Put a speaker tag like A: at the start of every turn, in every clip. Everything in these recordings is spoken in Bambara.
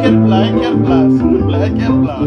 A: Quel plat, s'il vous plaît, quel plat.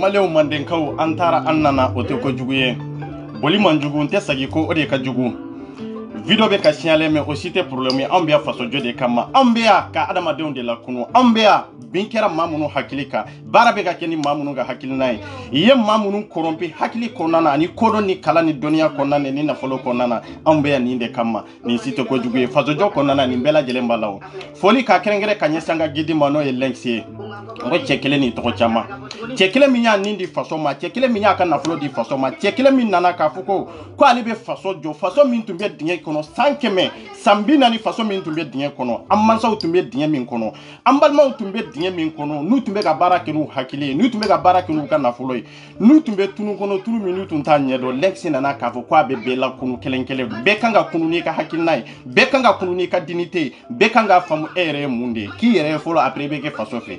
A: Maleu mandenkau antara annana oteko juguye boli manjugu nte sagi ko ode ka jugu video be ka signalé mais aussi te problème ambia faso jode kama ambia ka adama de la kunu ambia binkera mamunu hakilika barabe ka keni mamunu ga hakilnai ye mamunu korompi hakili konana ani kodo ni kala ni dunia konana ni nafolo konana ambia ni inde kama ni site ko juguye faso jo konana ni bela jelemba lawo foli ka kerengere kanyesanga gidi mano e lenksi ngo chekele ni to chama chekele minya nindi faso ma chekele minya ka nafolo di faso ma chekele min nana ka fuko ko ali be faso jo faso min tumbe dinye kono sankeme sambina ni faso min tumbe dinye kono ammansa tumbe dinye min kono ambalma tumbe dinye min kono nu tumbe ka barake nu hakili nu tumbe ka barake nu ka nafolo nu tumbe tunu kono tunu minutu ntanye do lexi nana ka fuko abe bela kunu kelenkele be kanga kunu ni ka hakilnai be kanga kunu ni ka dinite be kanga famu ere munde ki ere folo après be ke faso fe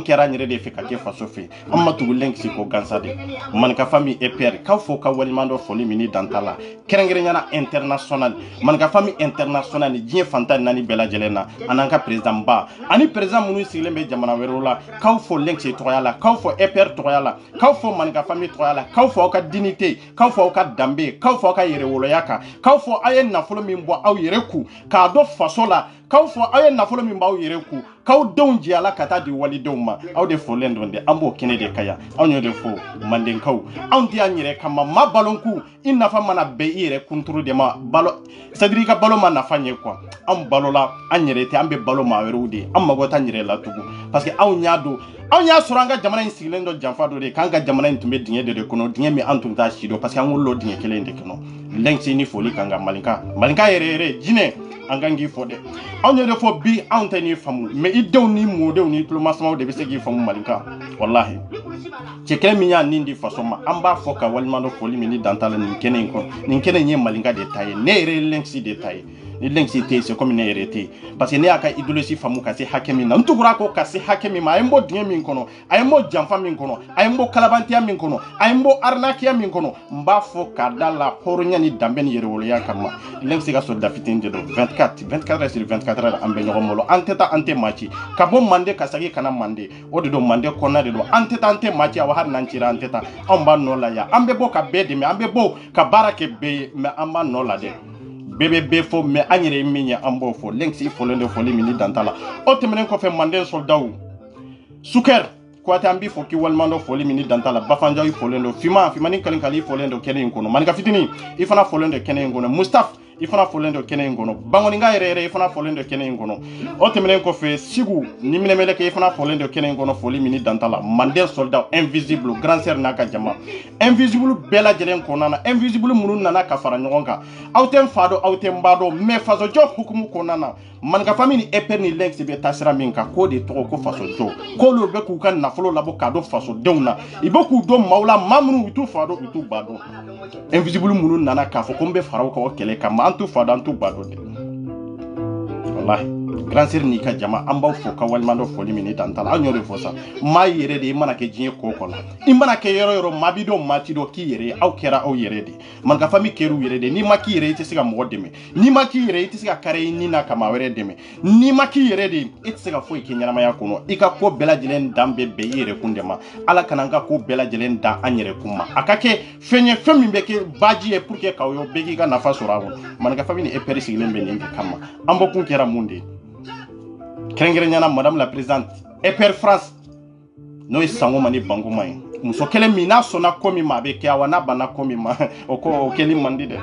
A: kera nyere de fe ka ke faso fe amma tugu lexi ko gansade man ka famille e père ka fo ka walimando foli mini dantala kerengere nyana international man ka famille international ni jien fanta nani bela jelena ananka president ba ani president munu silembe jamana werola ka fo lexi toyala ka fo e père toyala ka fo man ka famille toyala ka fo ka dignité ka fo ka dambe ka fo ka yere wolo yaka ka fo ayen na folo min bo aw yere ku ka do fasola ka fo ayen na folo min ba aw yere ku kaw donji ala kata di wali doma aw de fo lendonde ambo kene de kaya aw nyode fo manden kaw aw di anyire kama ma balonku inna fa mana be ire kunturu de ma balo sadrika balo ma na fanye kwa am balola anyire te ambe balo ma werudi amma gota nyire la tugu parce que aw nyado aw nya suranga jamana in silendo jamfado de kanga jamana in tumbe dinye de kono dinye mi antum ta shido parce que an wollo dinye kele de kono lengsi ni foli kanga malinka yere jine angangi fode aw nyode fo bi antani famu me idew ni modew ni tuluma sama de bisegi famu malinka wallahi chekele minya nindi fasoma amba foka walimando foli mini dantala ni kene nye malinka de taye ne re lengsi de taye ni lengsi te c'est comme ne rete parce que ne aka idolosi famu kasi hakemi na ntugura ko kasi hakemi ma ayembo dinye min kono ayembo jamfa min kono ayembo kalabantia min kono ayembo arnakia min kono mba fo kadala horonya ni dambe ni yere wolo ya kama lengsi ga so dafitin de 24 heures sur 24 heures ambe nyogo molo anteta ante machi kabo mande kasagi kana mande odo mande kona de do anteta ante machi awa har nanchira anteta amba nola ya ambe bo ka bede me ambe bo ka barake be me amba nola de bebe fo me anyere minya ambo fo lengsi fo lende fo limini dantala otemenen ko fe mande soldaw suker ko tambi fo ki walmando fo limini dantala bafanja fo lendo fima ni kali fo lendo kene ngono man ka fitini ifana fo lendo kene ngono mustaf ifana folendo kene ngono bangoni nga yere ifana folendo kene ngono otemenen ko fe sigu ni minemele ke ifana folendo kene ngono foli mini dantala mande soldat invisible grand sœur naka jama invisible bela jelen konana invisible munun nana ka fara nyogonka autem fado autem bado me fazo jo hukumu konana man ka famini eperni lex be tasira minka ko de to ko faso jo ko lo be ku kan na folo labo kado faso deuna iboku do maula mamnu itu fado itu bado invisible munun nana ka fo kombe faraw ko kele kama antu fado antu bado de wallahi grand sœur ni ka jama an b'aw fo ka walimando foli min tan tala an y'o de fɔ sa maa yɛrɛ de i mana kɛ diɲɛ ko kɔ la i mana kɛ yɔrɔ yɔrɔ maa bi dɔn maa ti dɔn k'i yɛrɛ aw kɛra aw yɛrɛ de manka fami kɛr'u yɛrɛ de n'i ma k'i yɛrɛ i tɛ se ka mɔgɔ dɛmɛ n'i ma k'i yɛrɛ i tɛ se ka kari i ni na ka maa wɛrɛ dɛmɛ n'i ma k'i yɛrɛ de i tɛ se ka foyi kɛ ɲɛnamaya kɔnɔ i ka ko bɛɛ lajɛlen dan bɛ bɛn i yɛrɛ kun de ma ala kana an ka ko bɛɛ lajɛlen dan an yɛrɛ kun ma a ka kɛ fɛn ye fɛn min bɛ kɛ baji ye pour que k'aw ye bɛɛ k'i ka nafa sɔrɔ a kɔnɔ manka fami ni EPR sigilen bɛ nin de kama an bɔ kun kɛra mun de ye kɛrɛnkɛrɛnyana madame la présidente EPR France n'o ye Sangoma ni Bangoma ye muso kelen min n'a sɔnna ko min ma a bɛ kɛ wa n'a banna ko min ma o kɛli man di dɛ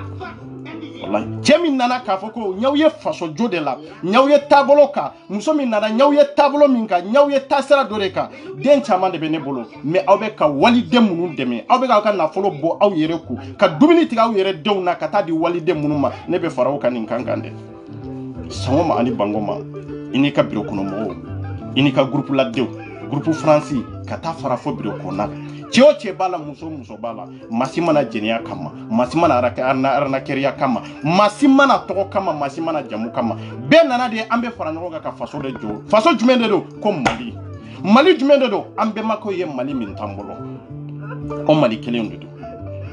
A: wallahi cɛ min nana k'a fɔ ko ɲaw ye faso jo de la ɲaw ye taabolo kan muso min nana ɲaw ye taabolo min kan ɲaw ye taasira dɔ de kan den caman de bɛ ne bolo mais aw bɛ ka waliden minnu dɛmɛ aw bɛ k'aw ka nafolo bɔ aw yɛrɛ kun ka dumuni tigɛ aw yɛrɛ denw na ka taa di waliden minnu ma ne bɛ fara aw kan nin kan dɛ Sangoma ani Bangoma i n'i ka bureau kɔnɔ mɔgɔw i n'i ka groupe ladenw groupe France ka taa fara fo bureau kɔnɔna cɛ o cɛ b'a la muso b'a la maa si mana jɛnɛya kama maa si mana aranakɛriya kama maa si mana tɔgɔ kama maa si mana jamu kama bɛɛ nana de an bɛ fara ɲɔgɔn kan ka faso de jɔ faso jumɛn de don ko Mali jumɛn de don an bɛnbakɛw ye Mali min t'an bolo o Mali kelen de don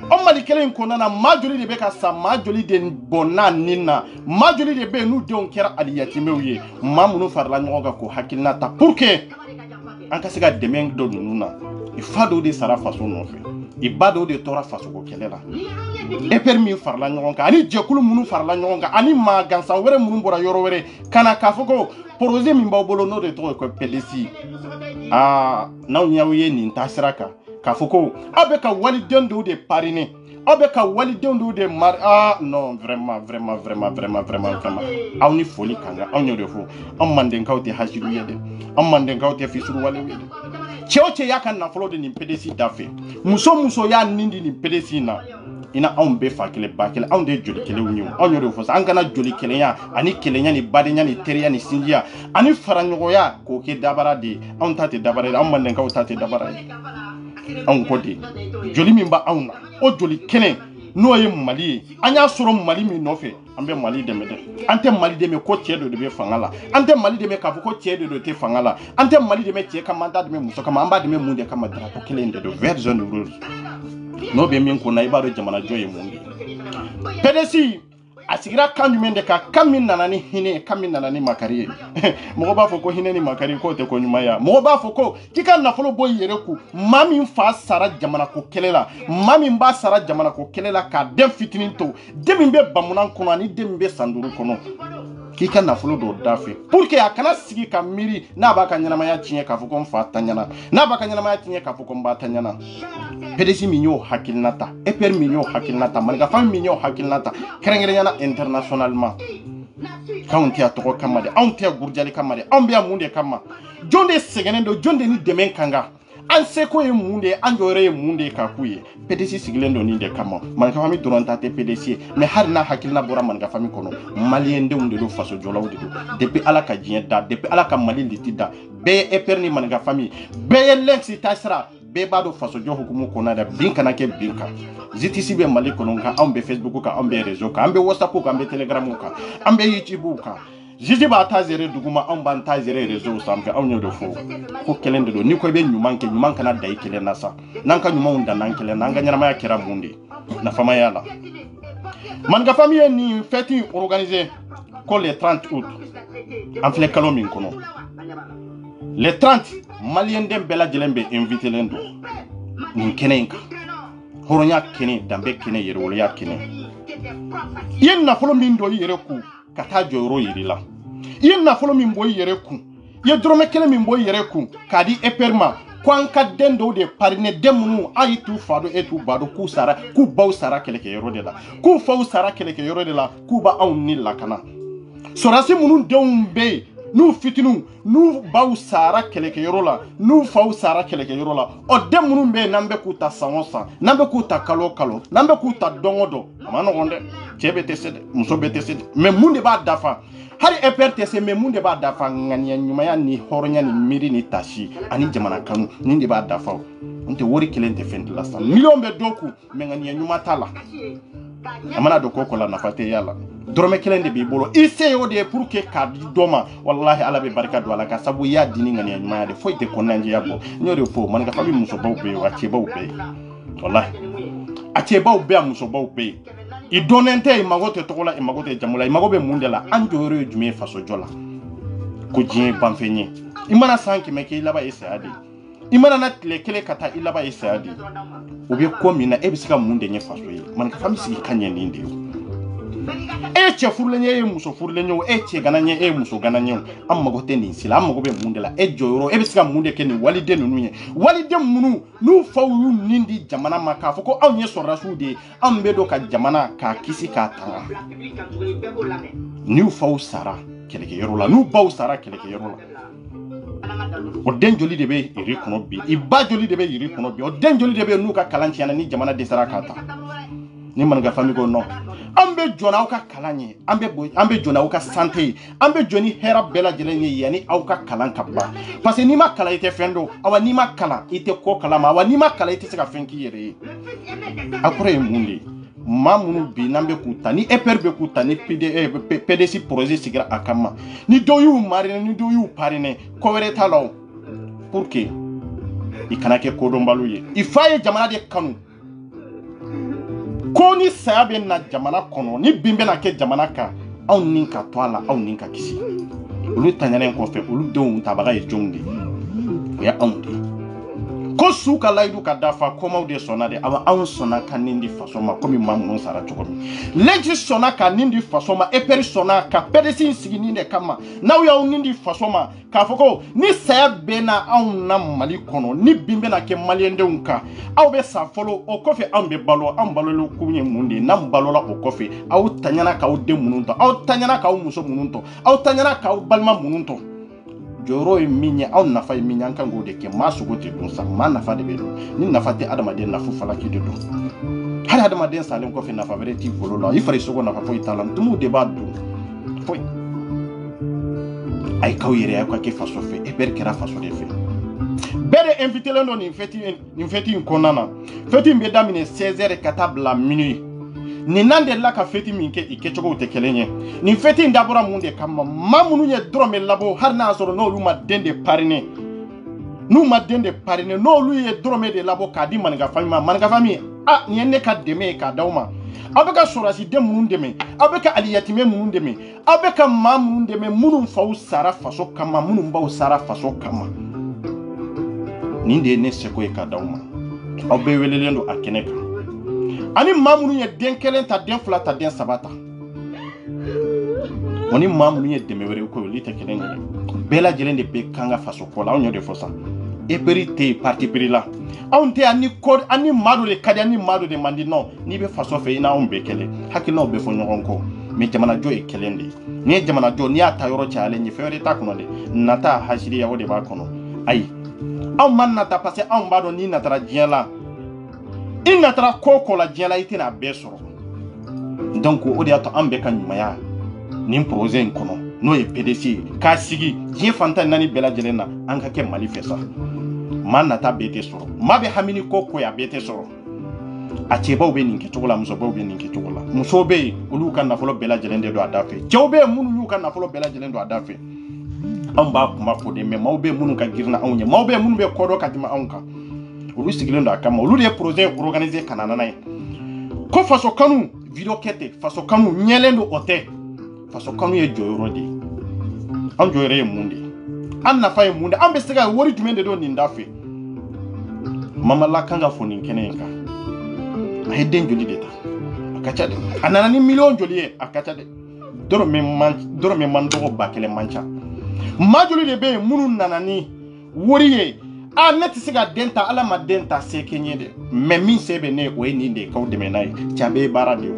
A: o Mali kelen kɔnɔna na maa joli de bɛ ka sa maa joli de bɔnna nin na maa joli de bɛ yen n'u denw kɛra aliyatimɛw ye maa minnu farala ɲɔgɔn kan k'o hakilina ta pour que an ka se ka dɛmɛ dɔ ninnu na i fa dɔw de sara faso nɔfɛ i ba dɔw de tɔɔra fasoko kɛlɛ la EPR min farala ɲɔgɔn kan ani jɛkulu minnu farala ɲɔgɔn kan ani maa gansan wɛrɛ minnu bɔra yɔrɔ wɛrɛ ka na k'a fɔ ko projet min b'aw bolo n'o de tɔgɔ ye ko PDC n'aw ɲɛw ye nin taasira kan k'a fɔ ko aw bɛ ka waliden dɔw de parrainer aw bɛ ka walidenw dɔw de non vraiment aw ni foli kan kan anw y'o de fɔ anw mandenkaw tɛ hasidiw ye dɛ anw mandenkaw tɛ fisuruwalew ye dɛ cɛ o cɛ y'a ka nafolo de nin PDC da fɛ muso y'a nin di nin PDC na i na anw bɛɛ fa kelen ba kelen anw de ye joli kelenw ye anw y'o de fɔ an kana joli kelenya ani kelenya ni badenya ni teriya ni sinjiya ani faraɲɔgɔnya k'o kɛ dabara de ye anw ta tɛ dabara ye anw mandenkaw ta tɛ dabara ye anw ko de joli min b'a anw na o joli kelen n'o ye Mali ye an y'a sɔrɔ Mali min nɔfɛ an bɛ Mali dɛmɛ dɛ an tɛ Mali dɛmɛ ko cɛ dɔ de bɛ fanga la an tɛ Mali dɛmɛ k'a fɔ ko cɛ de tɛ fanga la an tɛ Mali dɛmɛ cɛ kama an t'a dɛmɛ muso kama an b'a dɛmɛ mun de kama drapeau kelen de don vert jaune rouge n'o bɛ min kun na i b'a dɔn jamana jɔ ye mun de PDC a sigira kan jumɛn de kan kan min nana ni hinɛ kan min nana ni makari ye mɔgɔ b'a fɔ ko hinɛ ni makari k'o tɛ ko ɲuman ye mɔgɔ b'a fɔ ko k'i ka nafolo bɔ i yɛrɛ kun maa min fa sara jamana ko kɛlɛ la maa min b'a sara jamana ko kɛlɛ la k'a den fitinin to den min bɛ bamunan kɔnɔ ani den min bɛ san 5 kɔnɔ k'i ka nafolo dɔw da fɛ pour que a kana sigi ka miiri n'a b'a ka ɲɛnamaya tiɲɛ k'a fɔ ko n fa ta ɲɛna n'a b'a ka ɲɛnamaya tiɲɛ k'a fɔ ko n ba ta ɲɛna PDC min y'o hakilina ta EPR min y'o hakilina ta Manika Fami min y'o hakilina ta kɛrɛnkɛrɛnyana internationalement k'anw tɛ tɔgɔ kama de anw tɛ gurujali kama de anw bɛ mun de kama jɔn de sɛgɛnnen don jɔn de ni dɛmɛ kan kan an seko ye mun de ye an jɔyɔrɔ ye mun de ye k'a k'u ye PDC sigilen don nin de kama Manika Fami dɔrɔn ta tɛ PDC ye mais hali n'a hakilina bɔra Manika Fami kɔnɔ maliyɛndenw de don faso jɔlaw de don depuis Ala ka diɲɛ da depuis Ala ka Mali liti da bɛɛ ye EPR ni Manika Fami bɛɛ ye lɛnsi taasira bɛɛ b'a dɔn faso jɔ hukumu kɔnɔ dɛ bin kana kɛ bin kan JTC bɛ Mali kɔnɔ kan anw bɛ Facebook kan anw bɛ réseau kan an bɛ WhatsApp kan an bɛ Telegram kan an bɛ YouTube kan Jiji b'a ta zere duguma anw b'an ta zere réseau sanfɛ anw y'o de fɔ ko kelen de don ni ko i bɛ ɲuman kɛ ɲuman kana da i kelen na sa n'an ka ɲumanw dan n'an kelen na an ka ɲɛnamaya kɛra mun de nafama y'a la Manika Fami ye nin fête organisée ko le 30 août an filɛ kalo min kɔnɔ le 30 maliyɛnden bɛɛ lajɛlen bɛ invité len don nin kɛnɛ in kan hɔrɔnya kɛnɛ danbe kɛnɛ yɛrɛwoloya kɛnɛ i ye nafolo min don i yɛrɛ kun ka taa jɔyɔrɔ yiri la i ye nafolo min bɔ i yɛrɛ kun i ye dɔrɔmɛ kelen min bɔ i yɛrɛ kun k'a di EPR ma ko an ka den dɔw de parrainer den minnu a ye t'u fa dɔn e t'u ba dɔn k'u baw sara kɛlɛkɛyɔrɔ de la k'u faw sara kɛlɛkɛyɔrɔ de la k'u ba anw ni lakana sɔrɔdasi minnu denw bɛ yen n'u fitininw n'u baw sara kɛlɛkɛyɔrɔ la n'u faw sara kɛlɛkɛyɔrɔ la o den minnu bɛ yen n'an bɛ k'u ta san o san n'an bɛ k'u ta kalo o kalo n'an bɛ k'u ta don o don a ma nɔgɔn dɛ cɛ bɛ tɛ se dɛ muso bɛ tɛ se dɛ mais mun de b'a dafa hali EPR tɛ se mais mun de b'a dafa ŋaniya ɲumanya ni hɔrɔnya ni miiri ni tasi ani jamana kanu nin de b'a dafa n tɛ wari kelen tɛ fɛn dilan sisan miliyɔn bɛ dɔw kun mais ŋaniya ɲuman t'a la amana do ko la nafate yalla dorome kelen de bi bolo ise yo de pour que ka doma wallahi ala be barka do ala ka sabu ya dini ngani nyuma de foite ko nanji yabo nyore fo man ga fabi muso baw be wa che baw be wallahi a che baw be muso baw be I donente I magote tokola I magote jamula I magobe mundela anjoro jume faso jola ko jin banfenye imana sanki meke ilaba isadi imana na kele kata ilaba isadi obi ko mina ebisika munde nye faso yi man ka famisi kanye ndinde eche furlenye muso furlenye eche gananye muso gananye am magote ni sila am magobe mundela ejoro ebisika munde keni walide nunye walide munu nu fawu nindi jamana makafo ko anye sorasude ambedo ka jamana ka kisi ka tanga nu fawu sara keleke yorola nu baw sara keleke yorola o den joli de be iri kono bi iba joli de be iri kono bi o den joli de be nu ka kalantiana ni jamana de sara kata ni man ga fami go no ambe jona ka kalanye ambe jona ka santé ambe joni hera bela jelenye yani au ka kalan kabba parce que ni ma kala ite fendo awa ni ma kala ite ko kala ma awa ni ma kala ite seka fenki yere akure mundi mamunu bi nambe kuta ni eperbe kuta ni PDC projet sigira akama ni doyu marine ni doyu parine ko were talo pour que ikanake ko dombalu ye ifaye jamana de kanu ko ni sabe na jamana kono ni bimbe na ke jamana ka aw ninka toala aw ninka kisi ulu tanyane ko fe ulu don tabaga e jonde ya onde ko suka laidu ka dafa ko mawde sonade aba aw sona kan nindi fasoma ko mi mamun sara chokomi leji sona kan nindi fasoma e peri sona ka pedesi sigini de kama naw ya nindi fasoma ka foko ni sabe na aw na mali kono ni bimbe na ke maliende unka aw be sa folo o kofe ambe balo lo kunye munde nam balo la o kofe aw tanyana ka o de mununto aw tanyana ka o muso mununto aw tanyana ka o balma mununto joro e minya aw nafa e minya kan go de ke masu te dun sa ma nafa de be ni nafa te adama de nafu fala ki de do har adama de salem kofe nafa bere ti bolo la ifare sogo nafa fo italam tumu de ba do fo ay kawire ay ko ke faso fe e ber kera faso de fe bere invité lendo ni feti konana feti mbe damine 16h katabla minuit ni nande la ka feti minke ikechogo te kelenye ni feti ndabura munde kama mamunu ye drome labo har na soro no luma dende parine nu ma dende parine no lu ye drome de labo ka di manga fami ah ni enne ka deme ka dauma abeka sorasi de munun deme abeka aliyatime munun deme abeka mamunun deme munun fawu sara faso kama munun bawu sara faso kama ninde ne seko e ka dauma obe welelendo akeneka ani mamunu ye den kelen ta den fula ta den sabata oni mamunu ye demewere ko lite kelen ne bela jelen de be kanga faso ko la onyo de fosa e perite parti perila onte ani code ani madu de kadi ani madu de mandi no ni be faso fe ina on be kele hakino be fo nyon ko me jamana jo e kelen de ni jamana jo ni ata yoro chale ni fere ta kuno de nata hashiri ya wode ba kono ai on man nata passé on bado ni natara jiela inna tara koko la jela itina besoro donc o dia to ambe kan maya nim projet kono no e PDC ka sigi je fanta nani bela jelena anka ke manifesta manna ta bete soro mabe hamini koko ya bete soro a ce baw be ninke togola muso baw be ninke togola muso be ulu kan na folo bela jelende do adafe jawbe munu yu kan na folo bela jelende do adafe amba kuma ko de me mawbe munu ka girna awnya mawbe munu be kodo ka dima anka olu sigilendo akama olu de projet organiser kanana nay ko faso kanu video kete faso kanu nyelendo ote faso kanu ye joyoro de an joyore ye munde an nafa ye munde an be sega wori jumende do nindafe mama la kanga foni kenenka ay den joli de ta akacha de anana ni million joli ye akacha de doro me man do bakele mancha ma joli de be munu nanani wori ye a neti siga denta ala ma denta sekenye de me min sebe ne o ni de kaw de menay chabe bara de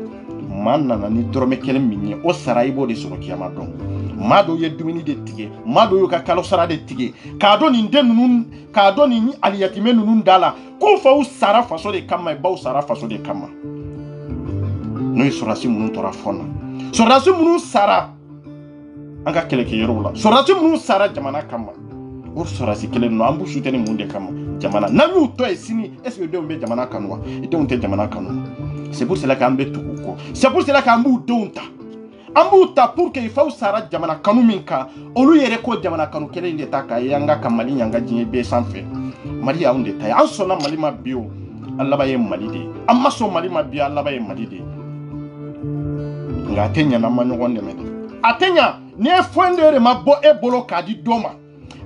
A: man nana ni drome kele minye o saray bo de soro kiyama don mado ye dumini de tige mado yo ka kalo sara de tige ka do ni den nun ka do ni aliyatime nun dala ko fa u sara faso de kama ba u sara faso de kama no isorasi munun tora fona sorasi munun sara anga kele ke yorola sorasi munun sara jamana kama or sorasi kele no ambu shuteni munde kama jamana na mi uto esini ese de umbe jamana kanwa ite unte jamana kanwa C'est pour cela qu'an bɛ tugu kɔ. C'est pour cela qu'an b'u denw ta. An b'u ta pour que ifaw sara jamana kanu min kan olu yɛrɛ ko jamana kanu kelen de ta k'a ye an ka Mali ɲanga diɲɛ bɛɛ sanfɛ. Mali y'anw de ta ye. An sɔnna Mali ma bi o. An laban ye Mali de ye. An ma sɔn Mali ma bi an laban ye Mali de ye. Nka a tɛ ɲɛ n'an ma ɲɔgɔn dɛmɛ de. A tɛ ɲɛ ni ye fɛn dɔ de ma bɔ e bolo k'a di dɔ ma.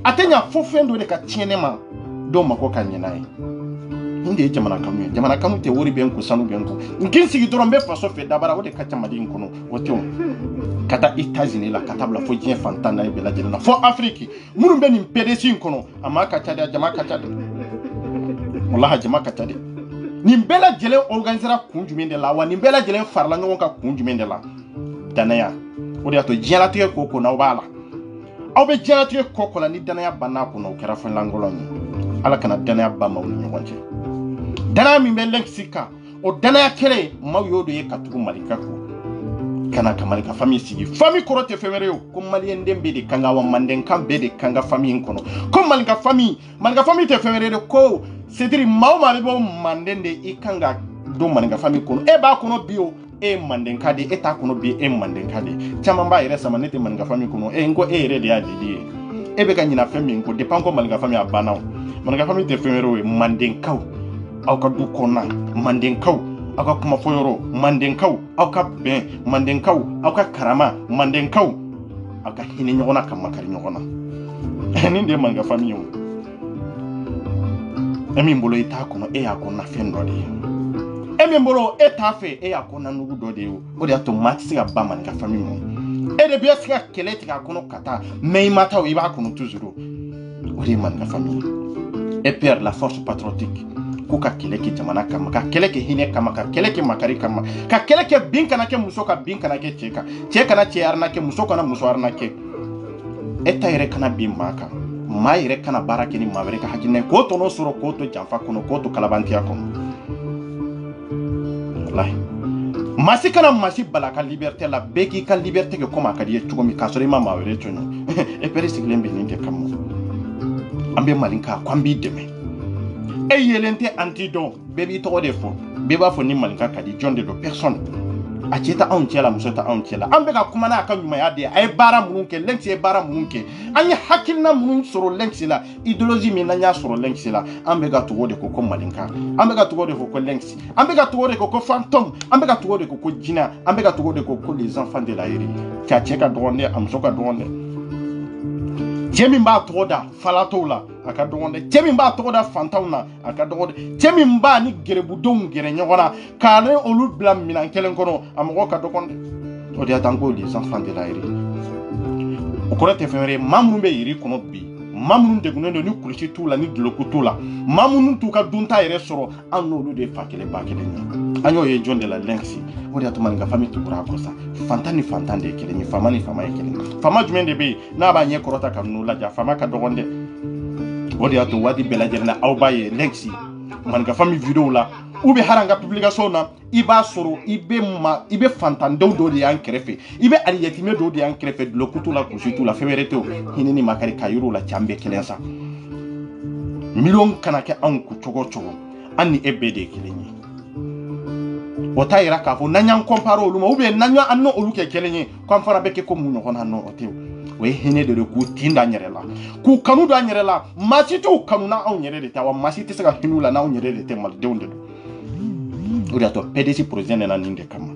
A: A tɛ ɲɛ fo fɛn dɔ de ka tiɲɛ ne ma dɔw mako ka ɲɛ n'a ye. Nin de ye jamana kanu ye. Jamana kanu tɛ wari bɛ n kun sanu bɛ n kun. N k'i sigi dɔrɔn n bɛ faso fɛ dabara o de ka ca Mali in kɔnɔ o tɛ o. Ka taa États-Unis la ka taa bila fo diɲɛ fantan na ye bɛɛ lajɛlen na fo Afrique minnu bɛ nin PDC in kɔnɔ a ma ka ca dɛ a jama ka ca dɛ. Walahi jama ka ca dɛ. Nin bɛɛ lajɛlen organisera kun jumɛn de la wa nin bɛɛ lajɛlen farala ɲɔgɔn kan kun jumɛn de la. Danaya o de y'a to diɲɛlatigɛ ko ko n'aw b'a la. Aw bɛ diɲɛlatigɛ ko ko la ni danaya banna kɔnɔ o kɛra fɛn lankolon ye. Ala kana danaya ban maaw ni ɲɔgɔn cɛ. Danaya min bɛ lɛnkisi kan o danaya kelen maaw y'o de ye ka tugu Malika kɔ. Kana ka Malika famille sigi. Famille kɔrɔ tɛ fɛn wɛrɛ ye o. Ko Maliyɛn den bɛɛ de kan ka wa Mandenkan bɛɛ de kan ka famille in kɔnɔ. Ko Malika famille tɛ fɛn wɛrɛ ye ko c'est-à-dire maa o maa bɛ bɔ Manden de i kan ka don Maninka famille kɔnɔ. E b'a kɔnɔ bi o. E Mandenka de e t'a kɔnɔ bi e Mandenka de. Caman b'a yɛrɛ sama ne tɛ Maninka famille kɔnɔ. E n ko e yɛrɛ de y'a didi ye. E bɛ ka ɲina fɛn min ko depuis ko Maninka famille a banna o. Maninka famille tɛ fɛn wɛrɛ ye Mandenkaw. Aw ka du kɔnɔna Mandenkaw. Aw ka kuma fɔ yɔrɔ Mandenkaw. Aw ka bɛn Mandenkaw. Aw ka karama Mandenkaw. Aw ka hinɛ ɲɔgɔn na ka makari ɲɔgɔn na. Nin de ye Maninka famille o. E min bolo i t'a kɔnɔ e y'a kɔnɔna fɛn dɔ de ye. E min bolo e t'a fɛ e y'a kɔnɔna nugu dɔ de ye o. O de y'a to maa tɛ se ka ban Maninka famille ma. E de bɛ se ka kɛlɛ tigɛ a kɔnɔ ka taa mais i ma taa o i b'a kɔnɔ toujours. O de ye Maninka famille. E perd la force patriotique. Ko ka kɛlɛ kɛ jamana kama ka kɛlɛ kɛ hinɛ kama ka kɛlɛ kɛ makari kama ka kɛlɛ kɛ bin kana kɛ muso ka bin kana kɛ cɛ kan cɛ kana cɛ arnaquer muso kana muso arnaquer. E ta yɛrɛ kana bin maa kan maa yɛrɛ kana baara kɛ ni maa wɛrɛ ka hakilina ye k'o tɔnɔ sɔrɔ k'o to janfa kɔnɔ k'o to kalabantiya kɔnɔ. Walahi maa si kana maa si bala ka liberté la bɛɛ k'i ka liberté kɛ comme a ka di ye cogo min k'a sɔrɔ i ma maa wɛrɛ tɔɲɔ. E pere sigilen bɛ nin de kama an bɛ Mali kan ko an b'i dɛmɛ. E yelen tɛ anti dɔn bɛɛ b'i tɔgɔ de fɔ bɛɛ b'a fɔ ni Maninka ka di jɔn de don personne. A cɛ ta anw cɛ la muso ta anw cɛ la an bɛ ka kuma n'a ka ɲumanya de ye a ye baara minnu kɛ Lynx ye baara minnu kɛ an ye hakilina minnu sɔrɔ Lynx la idéologie min n'an y'a sɔrɔ Lynx la an bɛ ka tugu de ko Maninka an bɛ ka tugu de ko Lynx an bɛ ka tugu de ko fantôme an bɛ ka tugu de ko Djinna an bɛ ka tugu de ko les enfants de la Eri cɛ ka dɔgɔn dɛ a muso ka dɔgɔn dɛ. Cɛ min b'a tɔgɔ da falatɔw la a ka dɔgɔn dɛ cɛ min b'a tɔgɔ da fantanw na a ka dɔgɔn dɛ cɛ min b'a ni gɛrɛbudenw gɛrɛ ɲɔgɔn na k'a ni olu bila minɛn kelen kɔnɔ a mɔgɔ ka dɔgɔn dɛ. O de y'a to an ko les enfants de la Eri. O kɔrɔ tɛ fɛn wɛrɛ ye maa minnu bɛ Eri kɔnɔ bi maa minnu degunnen don ni kulusi t'u la ni duloki t'u la maa minnu t'u ka dunta yɛrɛ sɔrɔ an n'olu de fa kelen ba kelen ye. An y'o ye jɔn de la Lynx. O de y'a to Maninka famille tugura a kɔ sa fantan ni fantan de ye kelen ye faama ni faama ye kelen. Faama jumɛn de bɛ yen n'a b'a ɲɛ kɔrɔta ka ninnu lajɛ faama ka dɔgɔn dɛ. O de y'a to waati bɛɛ lajɛlen na aw b'a ye Lynx Maninka famille vidéo la ou bien hali an ka publication na i b'a sɔrɔ i bɛ fantandenw dɔw de y'an kɛrɛfɛ i bɛ aliyɛtimɛ dɔw de y'an kɛrɛfɛ duloki t'u la kulusi t'u la fɛn wɛrɛ tɛ o hinɛ ni makari ka yir'u la cɛ an bɛɛ kelen sa. Miliyɔn kana kɛ anw kun cogo o cogo an ni e bɛɛ de ye kelen ye. O t'a yira k'a fɔ n'an y'an compare olu ma ou bien n'an n'olu kɛ kelen ye k'an fana bɛ kɛ ko mun ɲɔgɔn na non o tɛ o. O ye hinɛ de k'u tin da an yɛrɛ la k'u kanu da an yɛrɛ la maa si t'u kanu n'anw yɛrɛ de tɛ wa maa si tɛ se ka hinɛ u la n'anw yɛrɛ de tɛ malidenw de don. O de y'a to PDC projet nana nin de kama.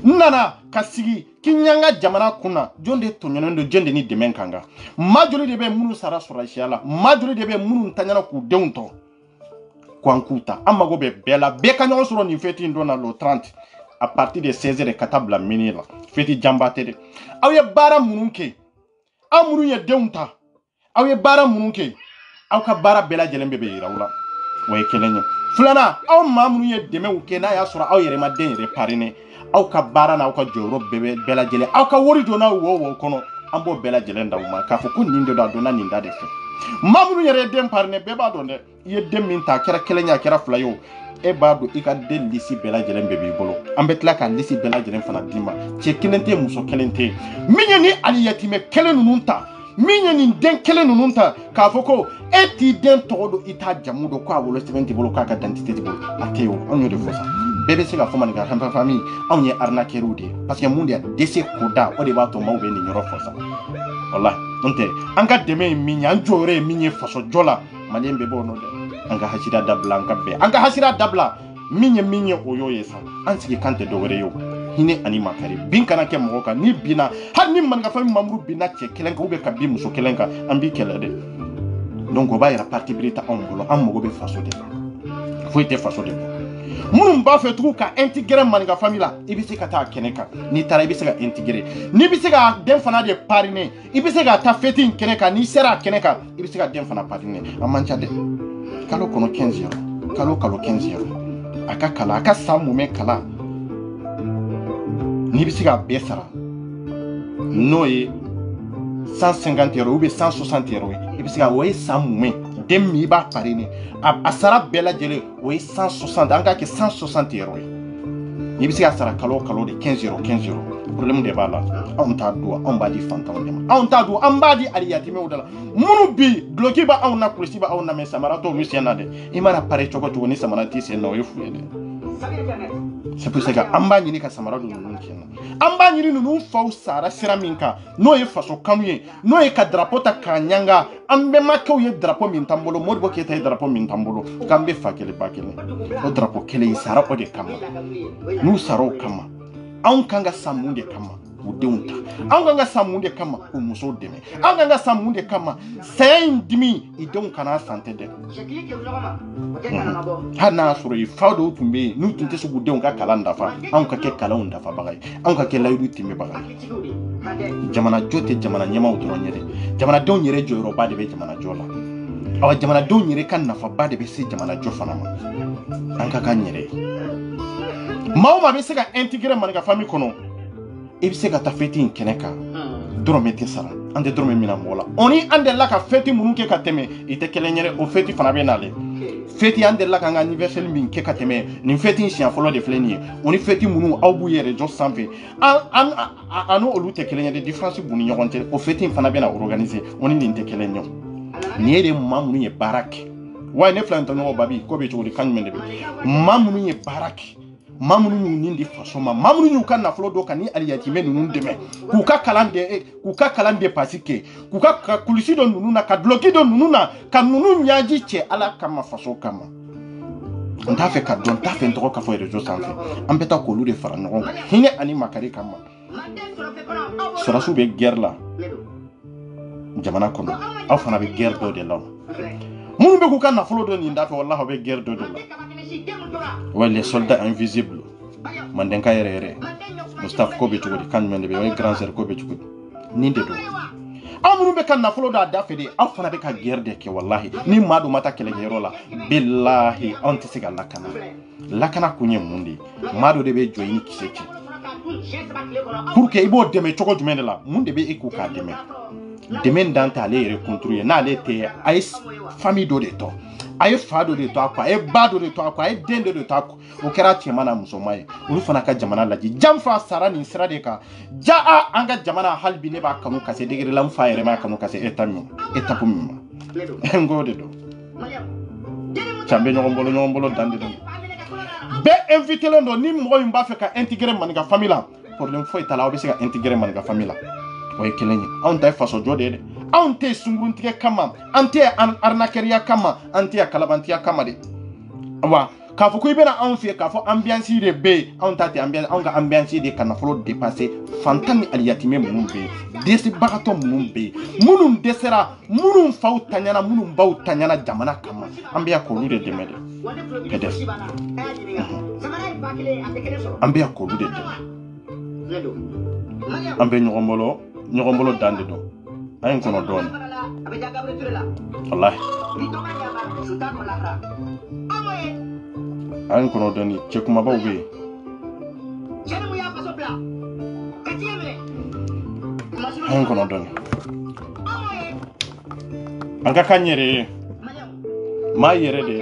A: N nana ka sigi k'i ɲɛ n ka jamana kunna jɔn de tɔɲɔnen don jɔn de ni dɛmɛ kan kan maa joli de bɛ minnu sara sɔrɔsiya la maa joli de bɛ minnu taɲana k'u denw tɔ ko an k'u ta an mago bɛ bɛɛ la bɛɛ ka ɲɔgɔn sɔrɔ nin fête in don na le 30 à partir de 16h ka taa bila minuit la fête janba tɛ dɛ aw ye baara minnu kɛ aw minnu ye denw ta aw ye baara minnu kɛ aw ka baara bɛɛ lajɛlen bɛ yira aw la o ye kelen ye. Filanan aw maa minnu ye dɛmɛw kɛ n'a y'a sɔrɔ aw yɛrɛ ma den yɛrɛ parrainer aw ka baara n'aw ka jɔyɔrɔ bɛɛ lajɛlen aw ka wari donna wo kɔnɔ an b'o bɛɛ lajɛlen d'aw ma k'a fɔ ko nin de don a donna nin da de fɛ. Maa minnu yɛrɛ ye den parrainer bɛɛ b'a dɔn dɛ i ye den min ta a kɛra kelen ye a kɛra fila ye o e b'a dɔn i ka den lisi bɛɛ lajɛlen bɛɛ b'i bolo an bɛ tila ka lisi bɛɛ lajɛlen fana d'i ma cɛ kelen tɛ muso kelen tɛ min ye ni aliyatimɛ kelen ninnu ta min ye nin den kelen ninnu ta k'a fɔ ko e t'i den tɔgɔ dɔn i t'a jamu dɔn k'a wolo sɛbɛn t'i bolo k'a ka identité t'i bolo a tɛ o an y'o de fɔ sa bébé se ka fo maninka famille on ye arnaqueur de parce que monde ya dese koda o de ba to maw be ni nyoro fosa wallahi onte anga deme minya njore minye faso jola malien bebe ono de anga hasira dabla anga be anga hasira dabla minye oyo yesa ansiki kante dogere yo hine ani makari bin kana ke moka ni bina har ni man ga fami mamru bina che kelenka ube ka bi muso kelenka ambi kelede donc o ba ira parti brita on bolo am mo be faso de faut te faso de munun ba fe tuku ka intégrer man ga famille la ibisi ka ta keneka ni tara ibisi ka intégrer ni bisi ka den fana de pariner ibisi ka ta feti keneka ni sera keneka ibisi ka den fana pariner amancha de kalo kono 15 euro kalo 15 euro aka kala aka samu me kala ni bisi ka besara no ye 150 euros ou bien 160 euros ibisi ka oye samu me demi ba pariner a sara bela jele oye 160 anga ke 160 euros ni bisi ka sara kalo de 15 euros problème de bala on ta do on ba di fantam dem on ta do on ba di aliyati me udala munu bi bloqué ba on na kursi ba on na me samara to musiana de imana pare choko to ni samara ti se no efu de c'est pour ça que amba nyini ka samara do nunu kena amba nyini nunu faw sara siraminka no ye faso kamuye no ye ka drapeau ta kanyanga ambe makaw ye drapeau min tambolo modbo ke tay drapeau min tambolo kambe fakele bakele o drapeau kele sara o de kama nu saro kama an kanga samunde kama udeunta an kanga samunde kama umuso deme an kanga samunde kama sayin dimi idon kana sante de hana suru ifado tumbe nu tunte su gudeun ka kalanda fa an ka ke kalanda fa bagay an ka ke laydu timbe bagay jamana jote jamana nyama udoro nyere jamana don nyere joro ba de be jamana jola awa jamana don nyere kan nafa ba de be se jamana jo fana ma an ka kan nyere mauma be se ka intégrer man ka famille kono e be se ka ta feti in keneka drome te sara ande drome mina mola oni ande la ka feti munu ke ka teme ite kelenyere o feti fana be nale feti ande la ka anniversaire min ke ka teme ni feti sian folo de fleni oni feti munu awbu yere jo sanfe anu olu te kelenyere différence bu ni nyogonte o feti fana be na organiser oni ni te kelenyo ni ere mamunu ye barak wa ne flan tono babi ko be chori kan mende be mamunu ye barak mamunu nindi fasoma mamunu kan na flo do kan ni aliyati men nun deme ku ka kalande pasike ku ka kulisi do nunu na ka bloki do nunu na kan nunu nyaji che ala kama faso kama nda fe ka don ta fe ntoko ka fo rejo sanfe ambeta ko lu de fara ngon hine ani makari kama surasu be guerre la jamana kono aw fana be guerre do de law munu be ku kan na flo do ni nda fe wallahi be guerre do de law. Ouais, les soldats invisibles. Mandenka yere. Mustafa Kobe chukudi kan mende be way grand sœur Kobe chukudi. Ninde do. Amunu be kan na folo da dafede afana be ka guerre de ke wallahi. Ni madu mata kele gero la. Billahi onti siga lakana. Lakana kunye mundi. Madu de be joyini kiseki. Pour que ibo deme choko jumende la. Munde be iku ka deme. Deme dante ale yere construire na ale te ay famille do de to. Aye fado de to akwa e bado de to akwa e dende de to akwa o kera chemana musomaye ulu fana ka jamana laji jamfa sara ni sira de ka jaa anga jamana halbi ne ba kanu kase digiri lam faire ma kanu kase etapu mi ngode do chambe nyombolo dande do be invité londo ni mo yumba fe ka intégrer maniga famille problème foi tala obi se ka intégrer maniga famille way kelenye on tay faso jode ante sunguntige kama ante arnakeria kama ante kalabantia kama de wa ka fo ko ibena on fi ka fo ambiance de be on tate ambiance on ga ambiance de kana folo dépasser fantani aliyatime munum be desi bagato munum be munum desera munum faw tanyana munum baw tanyana jamana kama ambiya ko lu de demede pedes ambiya ko lu de ambe nyogombolo dande do ayin kono don wallahi ayin kono doni chekuma bawbe ayin kono don anga kanyere ma yere de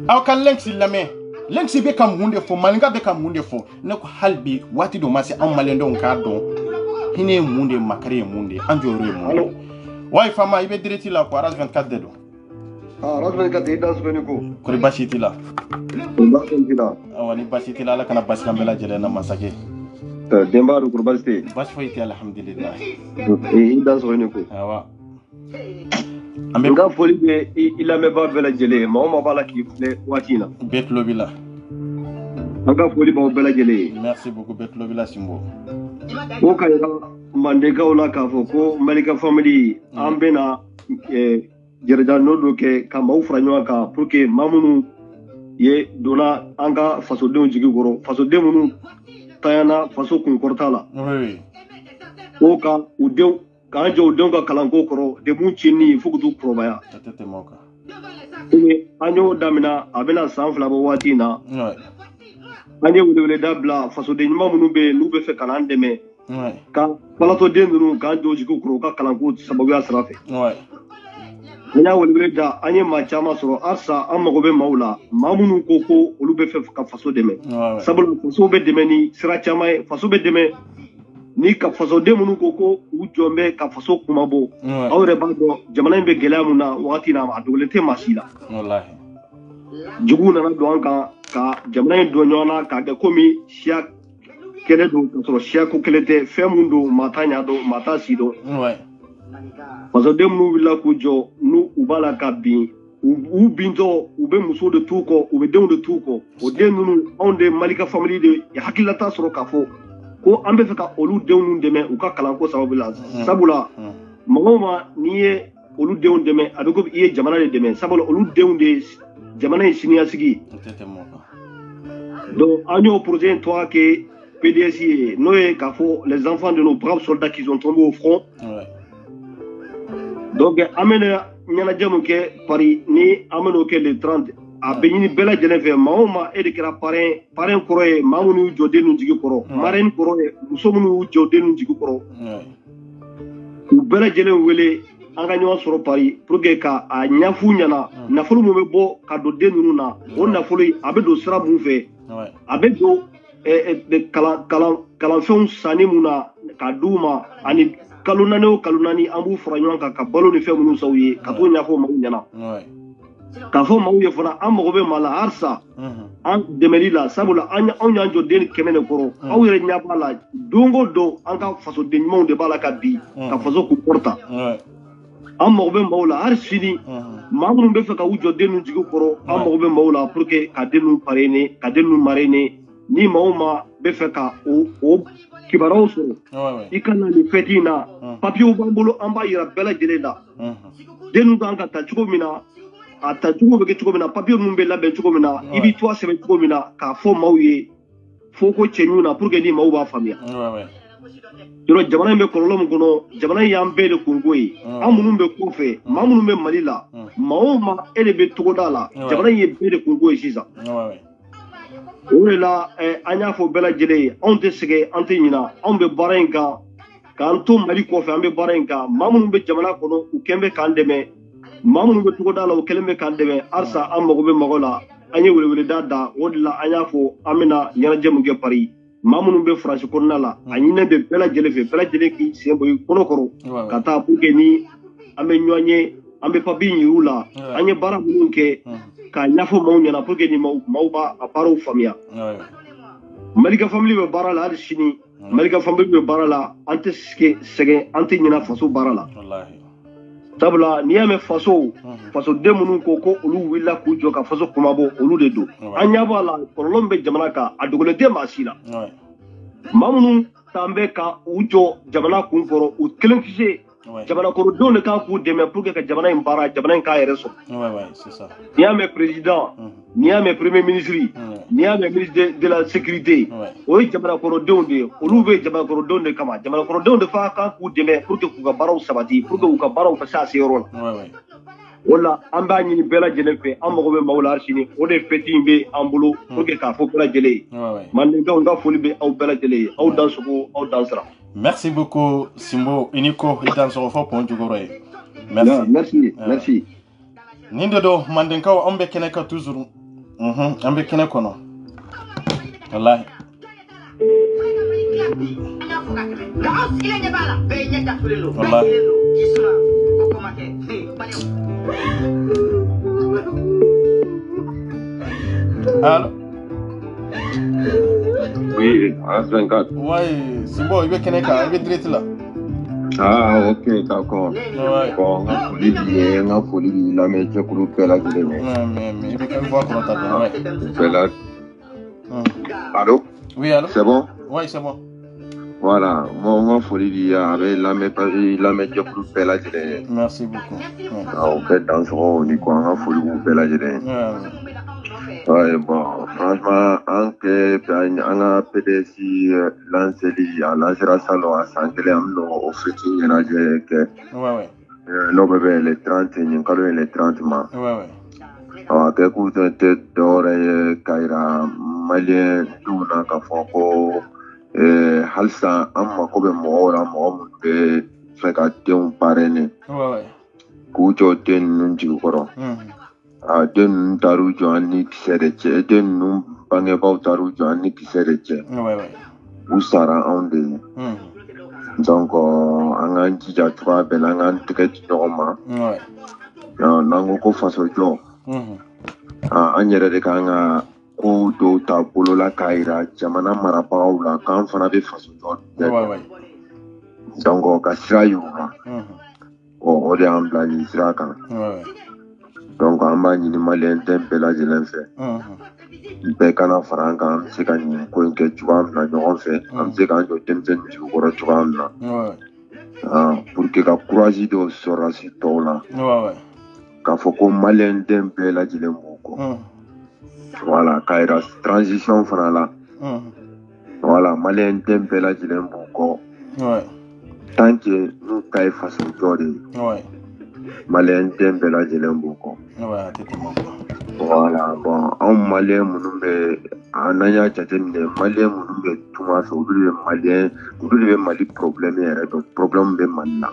A: aw kan lenksi lame lenksi be kam hunde fo malinga be kam hunde fo ne ko halbi wati do masi am malendo ka don hine munde makare munde anjoro munde Ouais, fama, il veut dire qu'il a quoi, RAS 24 de
B: Ah, RAS 24, il danse venu quoi?
A: Kuri bashiti la.
B: Bashiti la.
A: Ah, ni bashiti la, la kana bashka mela jele na masake.
B: Demba do kurbasti.
A: Bash foi ti alhamdulillah.
B: Il danse venu quoi?
A: Ah wa.
B: Nga foli be il a me ba bela jele, ma o ma bala ki le watina.
A: Bet lobila.
B: Nga foli ba bela jele.
A: Merci beaucoup bet lobila simbo.
B: Ko kayra mandeka ola ka fo ko Malika family ambena jerja nodo ke ka mau franyo ka pour que mamunu ye dona anga faso de jigi goro faso de munu tayana faso kun kortala
A: Oui.
B: O ka udew ka anje udew ka kalanko koro de mun chini fukutu probaya
A: Tete moka.
B: Ine anyo damina abena sanfla bo wati na
A: Ouais.
B: anye wele dabla faso de nyuma munu be nube fe kana ndeme
A: Ouais.
B: ka palato de nunu ka anje jigi koro ka kalanko sababu ya sarafe
A: Ouais.
B: Anya wele da anye ma chama soro arsa amma gobe maula mamunu koko olu be fe ka faso deme
A: Ouais.
B: sabulu faso be deme ni sira chama faso be deme ni ka faso de munu koko u jombe ka faso kumabo awre bado jamana be gelamuna wati na adolete masila
A: Wallahi.
B: jugu na do anka ka jamana do nyona ka de komi sia kele do soro sia ko kelete femundo matanya do matasido
A: Ouais.
B: faso de munu wila ku jo nu ubala ka bin u binto u be muso de tuko u be denw de tuko o den nunu on de Malika family de hakilata soro ka fo ko an bɛ fɛ ka olu denw nu dɛmɛ u ka kalanko sababu la sabula mɔgɔw ma n'i ye olu denw dɛmɛ a bɛ ko i ye jamana de dɛmɛ sabula olu denw de jamana in siniɲasigi donc an y'o projet in tɔgɔ kɛ PDS ye n'o ye k'a fɔ les enfants de nos braves soldats qui sont tombés au front donc an bɛna ɲɛnajɛ min kɛ Paris ni an bɛn'o kɛ le 30 a bɛ ɲini bɛɛ lajɛlen fɛ maa o maa e de kɛra parrain kɔrɔ ye maa minnu y'u jɔ den ninnu jigi kɔrɔ marraine kɔrɔ ye muso minnu y'u jɔ den ninnu jigi kɔrɔ u bɛɛ lajɛlen wele an ka ɲɔgɔn sɔrɔ Paris pour que ka a ɲɛf'u ɲɛna nafolo min bɛ bɔ ka don den ninnu na o nafolo a bɛ don sira mun fɛ a bɛ don kalanfɛnw sanni mun na ka d'u ma ani kalo naani o kalo naani an b'u fara ɲɔgɔn kan ka balo ni fɛn minnu san u ye ka t'o ɲɛfɔ maaw ɲɛna k'a fɔ maaw ye fana an mago bɛ maa la halisa an dɛmɛli la sabula anw y'an jɔ den 100 de kɔrɔ aw yɛrɛ ɲɛ b'a la don o don an ka fasoden ɲumanw de b'a la ka bin ka faso k'u kɔrɔta an mago bɛ maaw la hali sini maa minnu bɛ fɛ ka u jɔ den ninnu jigi kɔrɔ an mago bɛ maaw la pour que ka den ninnu parrainer ka den ninnu marrainer ni maa o maa bɛ fɛ ka o kibaruyaw sɔrɔ i ka na nin fête in na papiyew b'an bolo an b'a yira bɛɛ lajɛlen la den ninnu kan ka ta cogo min na a ta cogo bɛ kɛ cogo min na papiye ninnu bɛ labɛn cogo min na i b'i to a sɛbɛn cogo min na k'a fɔ maaw ye fo ko cɛɲu na pour que ni maaw b'a faamuya yɔrɔ jamana in bɛ kɔlɔlɔ min kɔnɔ jamana in y'an bɛɛ de kunko ye an minnu bɛ kɔfɛ maa minnu bɛ Mali la maa o maa e de bɛ togoda la jamana in ye bɛɛ de kunko ye sisan o de la an y'a fɔ bɛɛ lajɛlen ye anw tɛ sɛgɛn an tɛ ɲina anw bɛ baara in kan k'an to Mali kɔfɛ an bɛ baara in kan maa minnu bɛ jamana kɔnɔ u kɛn bɛ k'an dɛmɛ maa minnu bɛ togoda la u kɛlen bɛ k'an dɛmɛ halisa an mago bɛ mɔgɔw la an ye weleweleda da o de la an y'a fɔ an bɛna ɲɛnajɛ min kɛ Paris maa minnu bɛ Faransi kɔnɔna la a ɲininen bɛ bɛɛ lajɛlen fɛ bɛɛ lajɛlen k'i sen bɔ i kɔnɔkɔrɔ ka taa pour que ni an bɛ ɲɔgɔn ye an bɛ papiye yir'u la an ye baara minnu kɛ k'a ɲɛfɔ maaw ɲɛna pour que ni maaw b'a baaraw faamuya Malika family bɛ baara la hali sini Malika family bɛ baara la an tɛ sɛgɛn an tɛ ɲina faso baara la sabula n'i y'a mɛn fasoden minnu ko olu wulila k'u jɔ ka faso kumabɔ olu de don an ɲɛ b'a la kɔlɔlɔ min bɛ jamana kan a dogolen tɛ maa si la maa minnu t'an bɛ ka u jɔ jamana kun kɔrɔ u kelen tɛ se jamana kɔrɔdenw de kan k'u dɛmɛ pour que ka jamana in baara jamana in k'a yɛrɛ sɔrɔ n'i y'a mɛn président n'i y'a mɛn premier ministre n'i y'a mɛn ministre de la sécurité o ye jamana kɔrɔdenw de ye olu bɛ jamana kɔrɔdenw de kama jamana kɔrɔdenw de fana kan k'u dɛmɛ pour que k'u ka baaraw sabati pour que u ka baaraw ka se a seyɔrɔ la o la an b'a ɲini bɛɛ lajɛlen fɛ an mago bɛ maaw la sini o de fête in bɛ an bolo pour que k'a fɔ bɛɛ lajɛlen ye mandenkaw ka foli bɛ aw bɛɛ lajɛlen ye aw dansogo aw dansira.
A: Merci beaucoup Simbo Iniko idan so fo pon jogoro e.
B: Merci.
A: Ninde do mandenkaw ambe kene ka toujours. Ambe kene kono. Wallahi. Wallahi. Allô?
C: Oui, H24.
A: Ouais, c'est bon, il veut qu'il y ait direct là.
C: Ah, ok, d'accord.
A: Ouais.
C: Bon, on a folie, la métier pour nous faire la télé.
A: Mais il veut qu'on voit comment t'as bien, ouais.
C: Faire la... Allô?
A: Oui, allô?
C: C'est bon?
A: Oui, c'est bon.
C: Voilà, moi, on a folie avec la métier pour nous faire la télé.
A: Merci beaucoup. Ouais.
C: On fait dans ce rôle, on dit quoi, on a folie pour faire la télé. Ouais, bon, franchement, on a PDC lancé la salon à Sankele, on fait une radio que.
A: Ouais.
C: L'on bébé les 30, les 30 mois.
A: Ouais.
C: Ah, que écoute, t'es d'oreille, Kaira, Malien, tout n'a qu'à faire. Halsa, amma ko be mɔgɔw la mɔgɔ minnu bɛ fɛ ka denw parrainer k'u jɔ den ninnu jigi kɔrɔ den ninnu taar'u jɔ an ni kisɛ de cɛ den ninnu bangebaaw taar'u jɔ an ni kisɛ de cɛ u sara anw de ye donc an k'an jija cogoya bɛɛ la an k'an tɛgɛ di ɲɔgɔn ma n'an ko ko faso jɔ an yɛrɛ de kan ka ko dɔw ta bolo la k'a yira jamana marabagaw la k'an fana bɛ faso jɔ donc ka sira y'u ma o de y'an bila nin sira kan donc an b'a ɲini maliyɛn den bɛɛ lajɛlen fɛ bɛɛ kana fara an kan an bɛ se ka nin ko in kɛ cogoya min na ɲɔgɔn fɛ an bɛ se k'an jɔ denmisɛnnin jigi kɔrɔ cogoya min na pour que ka courage dɔw sɔrɔsi tɔw la k'a fɔ ko maliyɛn den bɛɛ lajɛlen b'o kɔ. Voilà, k'a yira transition fana la voilà maliyɛn den bɛɛ lajɛlen b'u kɔ tant que n'u ta ye faso jɔ de ye maliyɛn den bɛɛ lajɛlen b'u kɔ voilà bon anw maliyɛn minnu bɛ n'an y'a jateminɛ maliyɛn minnu bɛ tunga fɛ olu de bɛ Mali problème yɛrɛ dɔn problème bɛ Mali la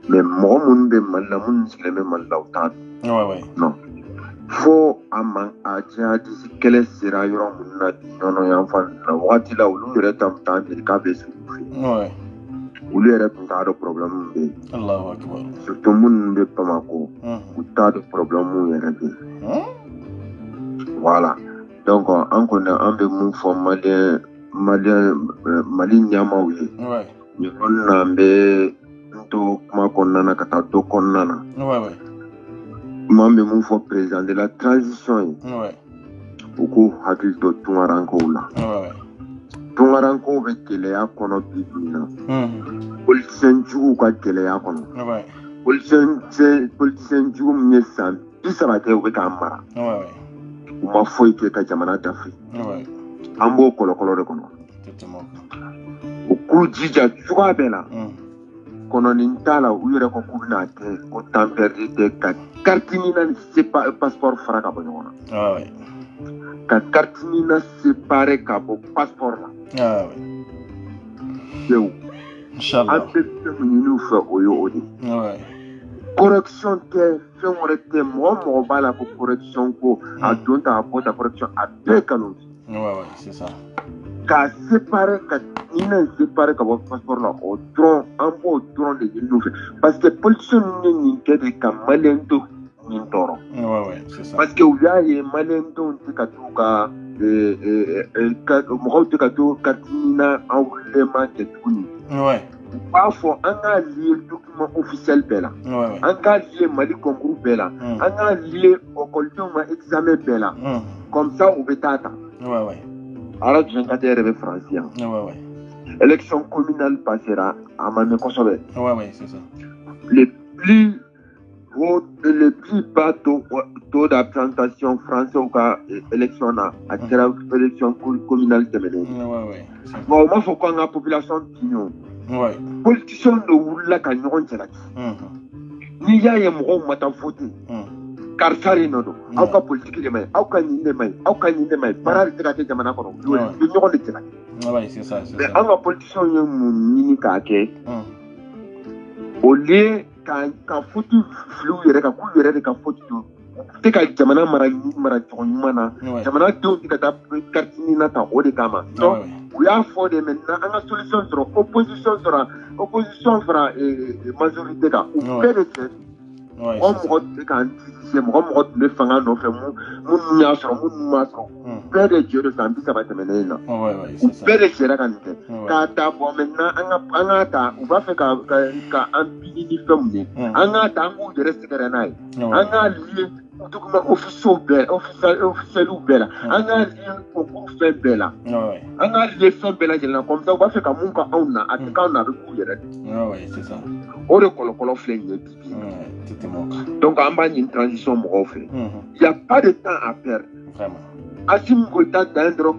C: mais mɔgɔ minnu bɛ Mali la minnu sigilen bɛ Mali la u t'a dɔn non fo a jihadisi kɛlɛ sera yɔrɔ minnu na nɔnɔ yan fan na waati la olu yɛrɛ ta tun t'a miiri k'a bɛ sigi u fɛ olu yɛrɛ tun t'a dɔn problème min bɛ yen surtout minnu bɛ Bamako u t'a dɔn problème min yɛrɛ bɛ yen voilà donc an kɔni an bɛ mun fɔ Mali ɲɛmaaw ye nin kɔni na an bɛ n to kuma kɔnɔna na ka taa dɔ kɔnɔna na maa bɛ mun fɔ président de la transition ye u k'u hakili to tungarankow la tungarankow bɛ gɛlɛya kɔnɔ bi bi na politisiyɛnjuguw ka gɛlɛya kɔnɔ politisiyɛnjugu min ye san 30 kɛ u bɛ k'an mara u ma foyi kɛ ka jamana dafe an b'o kɔlɔkɔlɔ de kɔnɔ u k'u jija cogoya bɛɛ la kɔnɔnin t'a la u yɛrɛ ko k'u bɛna kɛ ko temps perdu tɛ ka carte nina ni passeport fara ka bɔ ɲɔgɔn na ka carte nina séparé ka bɔ passeport la pewu an bɛ fɛn min ɲini u fɛ o ye o de correction tɛ fɛn wɛrɛ tɛ mɔgɔ b'a la ko correction ko a don ta a bɔ ta correction a bɛɛ kanu k'a séparé ka nina séparé ka bɔ passeport la o dɔrɔn an b'o dɔrɔn de ɲini u fɛ parce que politicien ninnu ye nin kɛ de ka maliyɛn to nin tɔɔrɔ parce que u y'a ye maliyɛn denw tɛ ka t'u ka mɔgɔw tɛ ka to carte nina enrôlement kɛ tuguni u b'a fɔ an k'a lié document officiel bɛɛ la an k'a lié Mali concours bɛɛ la an k'a lié écolidenw ma examen bɛɛ la comme ça u bɛ taa ta ala H24 yɛrɛ bɛ Faransi yan élection communale passera a ma mɛn kosɛbɛ le plus bas taux d'abstention français au cas élection na a kɛra élection communale tɛmɛnen bon o m'a fɔ ko an ka population tiɲɛ politicien dɔ wulila ka ɲɔgɔn jalaki n'i y'a ye mɔgɔw ma taa voter karisa de nɔ don aw ka politique de ma ɲi aw ka nin de ma ɲi aw ka nin de ma ɲi baara de tɛ ka kɛ jamana kɔnɔ u bɛ ɲɔgɔn de jalaki mais an ka politiciens ye mun ɲini k'a kɛ au lieu ka faute fili u yɛrɛ kan k'u yɛrɛ de ka faute don tɛ ka jamana mara cogo ɲuman na jamana denw tɛ ka taa carte nina ta o de kama donc u y'a fɔ de maintenant an ka solution sɔrɔ opposition fara majorité kan u bɛɛ de cɛ mɔgɔ tɛ k'an tise mɔgɔ tun bɛ fanga nɔfɛ minnu y'a sɔrɔ minnu m'a sɔrɔ bɛɛ de jɛ don san 30 tɛmɛnen in na u bɛɛ de jɛra ka nin kɛ k'a ta bon maintenant an k'a ta u b'a fɛ ka an pini ni fɛnw ye an k'a ta an k'u yɛrɛ sɛgɛrɛ n'a ye an k'a lié document officiels bɛɛ la an k'a lié concours fɛn bɛɛ la an k'a lié fɛn bɛɛ lajɛlen na comme ça u b'a fɛ ka mun ka anw na a tɛ k'anw na a bɛ k'u yɛrɛ de o de kɔlɔkɔlɔ filɛ nin ye bi donc an b'a ɲini transition mɔgɔw fɛ il y a pas de temps à perdre Assimi Goïta dan dɔrɔn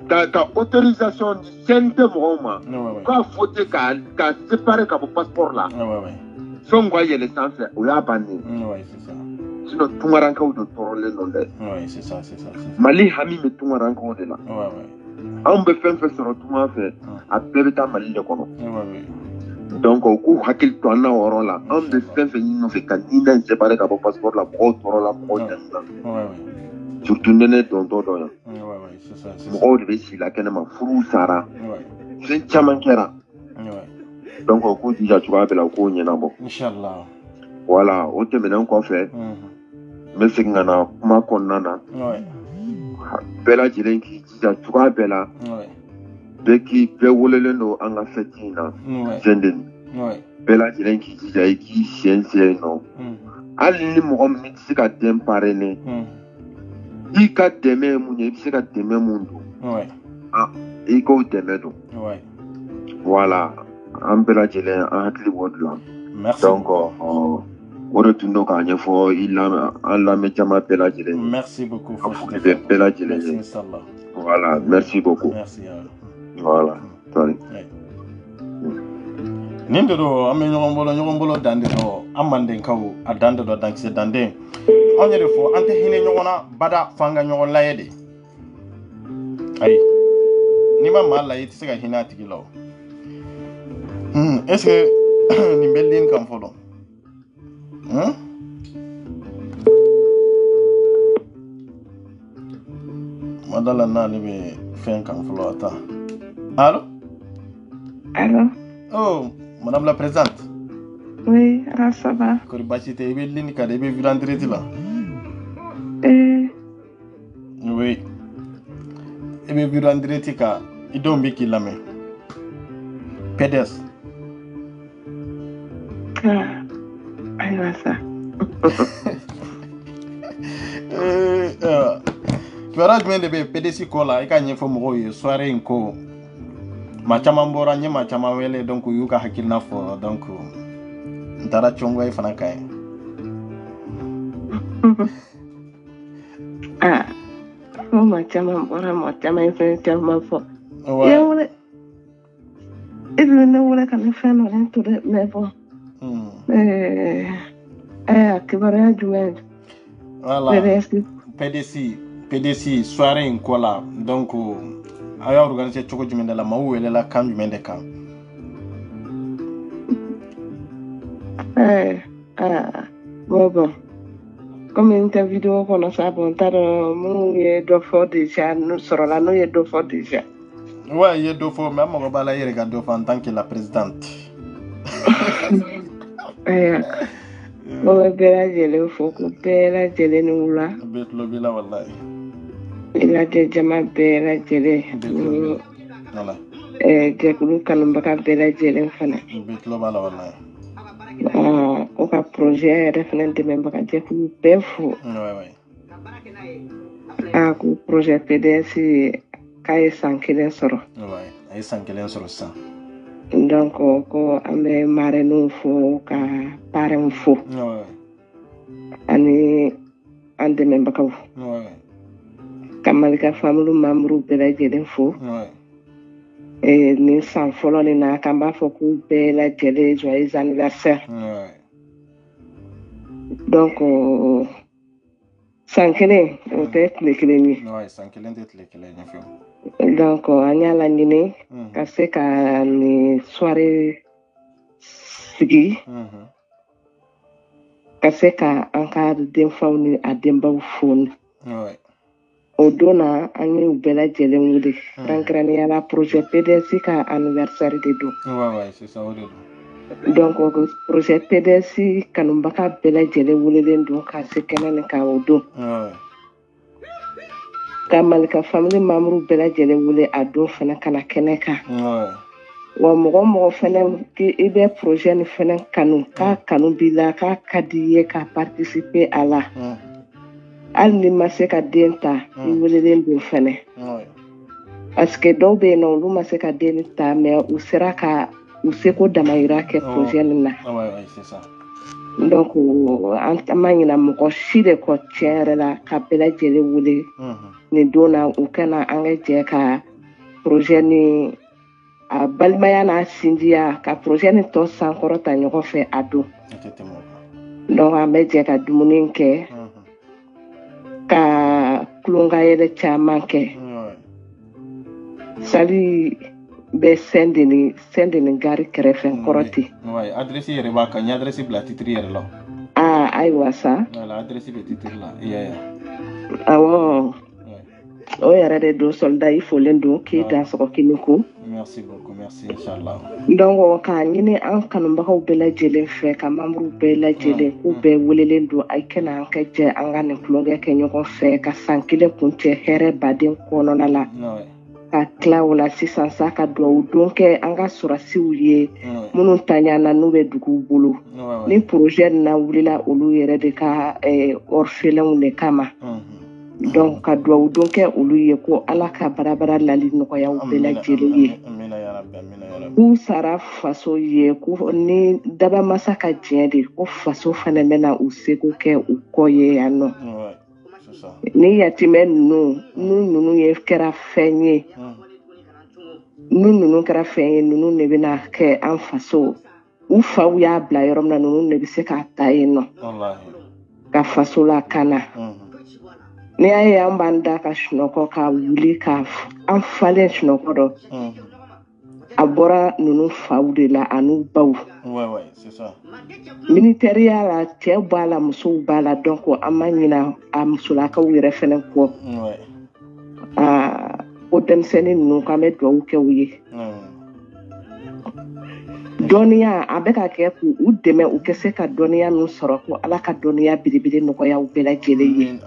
C: ka autorisation di CNT mɔgɔw ma k'a voter ka séparer ka bɔ passeport la fɛnw ka yɛlɛ sanfɛ o y'a bannen sinon tungarankaw de tɔɔrɔlen don dɛ Mali hami bɛ tungarankaw de la anw bɛ fɛn fɛn sɔrɔ tunga fɛ a bɛɛ bɛ taa Mali de kɔnɔ donc u k'u hakili to an na o yɔrɔ la anw bɛ fɛn fɛn ɲini nɔfɛ ka diinɛ in séparer ka bɔ passeport la mɔgɔw tɔɔrɔ la mɔgɔw jɛnna surtout nɛnɛ dɔntɔ dɔ yan mɔgɔw de bɛ sigi la kɛnɛma furuw sara fɛn caman kɛra donc u k'u jija cogoya bɛɛ la u k'o ɲɛnabɔ voilà o tɛmɛnen kɔfɛ n bɛ segin ka na kuma kɔnɔna na bɛɛ lajɛlen k'i jija cogoya bɛɛ la bɛɛ welelen don an ka fête in na Saint-Denis bɛɛ lajɛlen k'i jija i k'i siyɛnsiyɛ yen nɔ hali ni mɔgɔ min tɛ se ka den parrainer i ka dɛmɛ ye mun ye i bɛ se ka dɛmɛ mun don i k'o dɛmɛ don voilà an bɛɛ lajɛlen an hakili b'o de la donc o de tun don k'a ɲɛfɔ an lamɛn jama bɛɛ lajɛlen
A: merci beaucoup
C: a foli bɛ bɛɛ lajɛlen ye voilà merci beaucoup voilà sorry
A: nin de don an bɛ ɲɔgɔn bolo dan de don an mandenkaw a dan de don dankisɛ danden anw yɛrɛ fɔ an tɛ hinɛ ɲɔgɔn na bada f'an ka ɲɔgɔn layɛ de ayi n'i ma maa layɛ i tɛ se ka hinɛ a tigi la o est-ce que nin bɛ ligne kan fɔlɔ madala n'ale bɛ fɛn kan fɔlɔ a ta allô oh madame la présidente
D: oui ça va
A: kori basi tɛ i bɛ ligne kan de i bɛ video en direct la oui i bɛ video en direct kan i denw bɛ k'i lamɛn PDS
D: ayiwa sa
A: kibaruya jumɛn de bɛ PDS ko la i ka ɲɛfɔ mɔgɔw ye soirée in ko maa caman bɔra n ye maa caman wele donc u y'u ka hakilina fɔ donc n taara cɔngɔ fana ka ye
D: ko maa caman bɔra maa caman ye fɛn caman fɔ i bɛ ne wele ka ne fɛn dɔ ne to dɛ mais bon kibaruya jumɛn
A: voilà PDS soirée in ko la donc a y'a organiser cogo jumɛn de la maaw welela kan jumɛn de kan
D: bon comme n tɛ vidéo kɔnɔ sa bon n t'a dɔn minnu ye dɔ fɔ déjà sɔrɔla n'u ye dɔ fɔ déjà
A: ouais i ye dɔ fɔ mais an mago b'a la i yɛrɛ ka dɔ fɔ en tant que la présidente
D: o bɛ bɛɛ lajɛlen fo ko bɛɛ lajɛlen ni wula
A: bɛɛ tulo b'i la walahi
D: i lajɛ jama bɛɛ lajɛlen jɛkulu kanubaga bɛɛ lajɛlen fana
A: bɛɛ tulo b'a la walahi
D: o ka projet yɛrɛ fana dɛmɛbaga jɛkulu bɛɛ fo ko projet PDS k'a ye san 1 sɔrɔ
A: a ye san 1 sɔrɔ sisan
D: donc ko an bɛ marrainw fo ka parrainw fo ani an dɛmɛbagaw ka Malika famille membres bɛɛ lajɛlen fo nin san fɔlɔ nin na k'an b'a fɔ k'u bɛɛ lajɛlen joyeux anniversaire donc san 1 o tɛ tile 1 ye
A: san 1 tɛ tile 1 ye fiyewu
D: donc an y'a laɲini ka se ka nin soirée sigi ka se ka an ka denfaw ni a denbaw fo o don na an ye u bɛɛ lajɛlen wele kɛrɛnkɛrɛnnenya la projet PDS ka anniversaire de don Donc projet PDS kanubaga bɛɛ lajɛlen welelen don ka se kɛnɛ nin kan o don. Ka Malika family membre bɛɛ lajɛlen wele a don fana kana kɛnɛ kan. Wa mɔgɔ fana i bɛ projet nin fana kanu k'a kanu b'i la k'a ka di ye ka participer a la. Hali ni ma se ka den ta i welelen don fana. Parce que dɔw bɛ yen nɔ olu ma se ka den ta mais u sera ka u seko damayira kɛ projet nin na. Donc an ma ɲina mɔgɔ si de kɔ tiɲɛ yɛrɛ la ka bɛɛ lajɛlen wele nin don na u kana an ka jɛ ka projet ni a balimaya n'a sinjiya ka projet nin tɔ sankɔrɔta ɲɔgɔn fɛ a don. Donc an bɛ jɛ ka dumuni kɛ ka tulonkayɛlɛ caman kɛ. Sali bɛ sɛndeni gari kɛrɛfɛ kɔrɔti.
A: Adresse yɛrɛ b'a kan, n ye adresse bila titre yɛrɛ la.
D: Ayiwa sa.
A: Adresse bɛ titre la.
D: Awɔ. O yɛrɛ de don soldat i folen don k'i dansɔgɔ kini ko.
A: Merci beaucoup, merci inchallah.
D: Donc k'a ɲini an kanubagaw bɛɛ lajɛlen fɛ ka membre bɛɛ lajɛlen k'u bɛɛ welelen don a kana an ka jɛ an ka nin tulonkɛ kɛ ɲɔgɔn fɛ ka san kelen kuncɛ hɛrɛ baden kɔnɔna la. Ka tila o la sisan sa ka duwawu don kɛ an ka sɔrɔsiw ye minnu taɲana n'u bɛ duguw bolo ni projet na wulila olu yɛrɛ de ka orphelins de kama. Donc ka duwawu don kɛ olu ye ko Ala ka barabara lali nɔgɔya u bɛɛ lajɛlen ye. K'u sara faso ye ko ni dabamasa ka diɲɛ de ko faso fana bɛna u seko kɛ u kɔ ye yan nɔ. Ni yatimɛ ninnu ye kɛra fɛn ye ninnu kɛra fɛn ye ninnu de bɛna kɛ an faso u faw y'a bila yɔrɔ min na ninnu de bɛ se k'a ta yen nɔ ka faso lakana. Ni y'a ye an b'an da ka sunɔgɔ ka wuli ka an falen sunɔgɔ dɔ a bɔra ninnu faw de la an'u baw. Militariya la cɛ b'a la musow b'a la donc an ma ɲina a musolakaw yɛrɛ fɛnɛ kɔ. O denmisɛnnin ninnu k'an bɛ duwawu kɛ u ye. Dɔnniya a bɛ ka kɛ k'u dɛmɛ u ka se ka dɔnniya min sɔrɔ ko Ala ka dɔnniya belebele nɔgɔya u bɛɛ lajɛlen ye.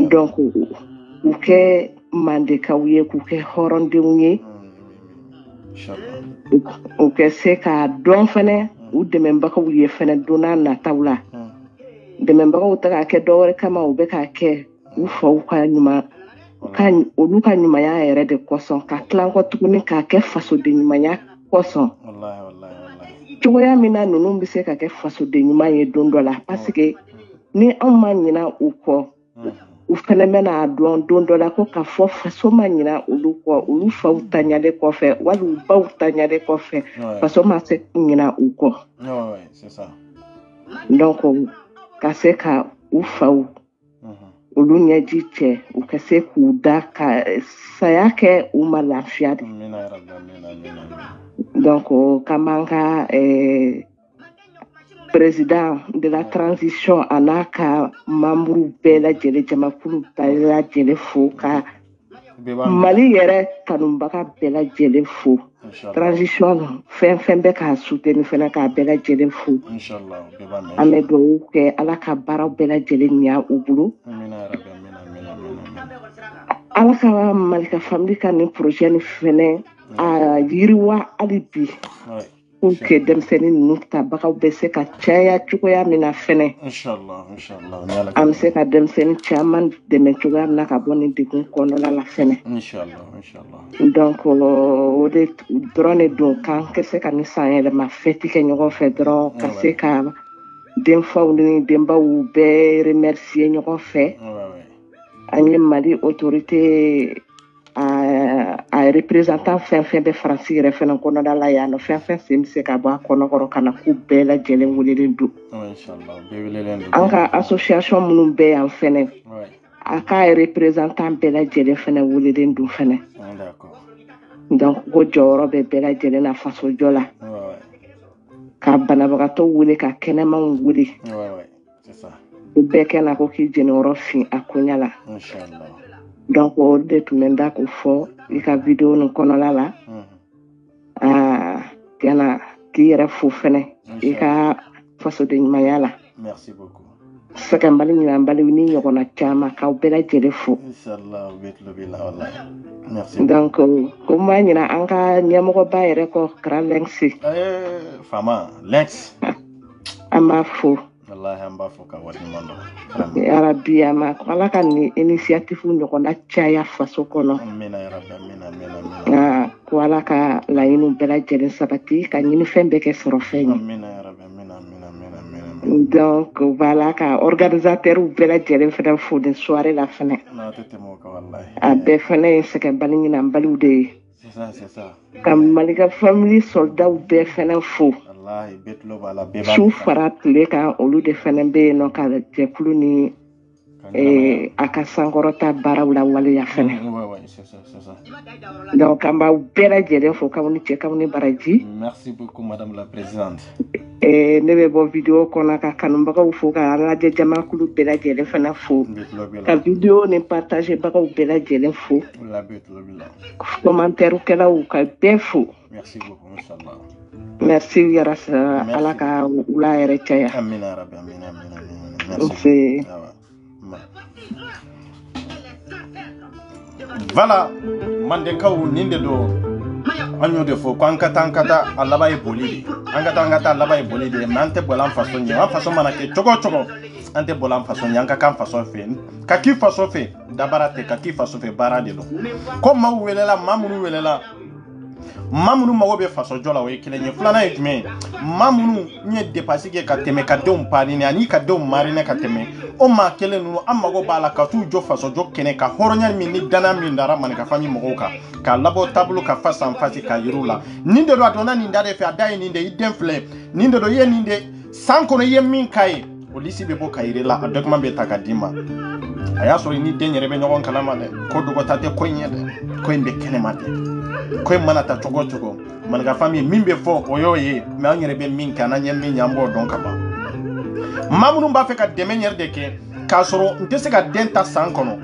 D: Donc u kɛ mandekaw ye k'u kɛ hɔrɔndenw ye. U kɛ se ka dɔn fɛnɛ u dɛmɛbagaw ye fɛnɛ don n'a nataw la. Dɛmɛbagaw tɛ ka kɛ dɔwɛrɛ kama u bɛ ka kɛ u faw ka ɲuman olu ka ɲumanya yɛrɛ de kosɔn ka tila kɔ tuguni k'a kɛ fasoden ɲumanya kosɔn. Cogoya min na ninnu bɛ se ka kɛ fasoden ɲuman ye don dɔ la parce que ni anw ma ɲina u kɔ u fɛnɛ bɛna dɔn don dɔ la ko k'a fɔ faso ma ɲina olu kɔ olu faw taɲalen kɔfɛ wali u baw taɲalen kɔfɛ faso ma se ɲina u kɔ. Donc ka se ka u faw olu ɲɛji cɛ u ka se k'u da ka saya kɛ u ma lafiya de. Donc k'an b'an ka président de la transition a n'a ka membre bɛɛ lajɛlen jamakulu bɛɛ lajɛlen fo ka Mali yɛrɛ kanubaga bɛɛ lajɛlen fo. Transition fɛn bɛ k'a soutenir fɛnɛ k'a bɛɛ lajɛlen fo. An bɛ duwawu kɛ Ala ka baaraw bɛɛ lajɛlen ɲa u bolo. Ala ka Malika famille ka nin projet nin fɛnɛ a yiriwa hali bi pour que denmisɛnnin ninnu tabagaw bɛ se ka caya cogoya min na fɛnɛ. An bɛ se ka denmisɛnnin caman dɛmɛ cogoya min na ka bɔ nin degun kɔnɔna la fɛnɛ. Donc o de dɔrɔn de don k'an ka se ka nin san yɛlɛma fête kɛ ɲɔgɔn fɛ dɔrɔn ka se ka denfaw ni denbaw bɛɛ remercier ɲɔgɔn fɛ. An ye Mali autorité a représentant fɛn bɛ Faransi yɛrɛ fɛnɛ kɔnɔna la yan nɔ fɛn sen bɛ se ka bɔ a kɔnɔkɔrɔ ka na k'u bɛɛ lajɛlen welelen don. An ka association minnu bɛ yan fɛnɛ a ka représentant bɛɛ lajɛlen fɛnɛ welelen don fɛnɛ. Donc ko jɔyɔrɔ bɛ bɛɛ lajɛlen na faso jɔ la. Ka banabagatɔ wele ka kɛnɛmanw wele. U bɛɛ kɛnɛ ko k'i jeniyɔrɔ fin a koɲa la. Donc o de tun bɛ n da k'o fɔ i ka vidéo nin kɔnɔna la. kana k'i yɛrɛ fo fɛnɛ i ka fasoden ɲumanya la.
A: Merci beaucoup.
D: Sɛgɛn bali ɲinan bali ni ɲɔgɔnna caman k'aw bɛɛ lajɛlen fo.
A: Inshallah bɛ tulo b'i la wallahi. Merci.
D: Donc ko n b'a ɲina an ka ɲɛmɔgɔba yɛrɛ kɔ Kara Lenx.
A: Fama Lenx.
D: An b'a fo.
A: Wallahi an b'a fo ka waleɲuman dɔn.
D: Yarabi Ala ka nin initiative ɲɔgɔnna caya faso kɔnɔ.
A: Amina yarabi amina.
D: Ko Ala ka laɲiniw bɛɛ lajɛlen sabati ka ɲinifɛn bɛɛ kɛ sɔrɔfɛn ye.
A: Amina yarabi amina.
D: Donc voilà ka organisateur bɛɛ lajɛlen fɛnɛ fo nin soirée la fɛnɛ. A bɛɛ fɛnɛ ye sɛgɛn bali ɲinan baliw de ye.
A: C'est ça.
D: Ka Malika family soldat bɛɛ fɛnɛ fo. Su fara tile kan olu de fɛnɛ bɛ yen nɔ ka jɛkulu ni a ka sankɔrɔta baaraw la waleya fɛnɛ. Donc an b'aw bɛɛ lajɛlen fo k'aw ni cɛ k'aw ni baraji.
A: Merci beaucoup madame la présidente.
D: Ne bɛ bɔ vidéo kɔnɔ ka kanubagaw fo ka lajɛ jamakulu bɛɛ lajɛlen fɛnɛ fo. Ka vidéo ni partager bagaw bɛɛ lajɛlen fo. Commentaire kɛlaw ka bɛɛ fo.
A: Merci beaucoup inchallah.
D: Merci yarasa Ala ka wula yɛrɛ caya.
A: Amina rabbi amina.
D: Merci.
A: Voilà mandekaw ninde do anyo de fo ko an kata alaba e bolide an kata alaba e bolide mais ante bolan façon ni an façon manake chogo ante bolan façon ni an ka kan façon fe ka ki façon fe dabarate ka ki façon fe barade do ko ma welela mamunu welela mamunu mago be façon jola o ekelenye fulana e jume mamunu nye dépasser ke ka teme ka don parine ani ka don marine ka teme o ma kelenu am mago bala ka tu jo façon jo kene ka horonya mi ni dana mi ndara man ka fami mago ka labo tableau ka face en face ka yirula ninde do adona ni ndare fe adai ninde iden fle ninde do ye ninde sankono ye min kai o lisi be bo ka yirela document be takadima aya so ni denyere be nyogon kalama de ko do ko tate ko nyede ko imbe kene mate ko mana ta chogo man ka fami min be fo oyoye me anyere be min kana nyembe nyambo don ka ba mamunu ba fe ka deme nyer de ke ka soro nte se ka denta sankono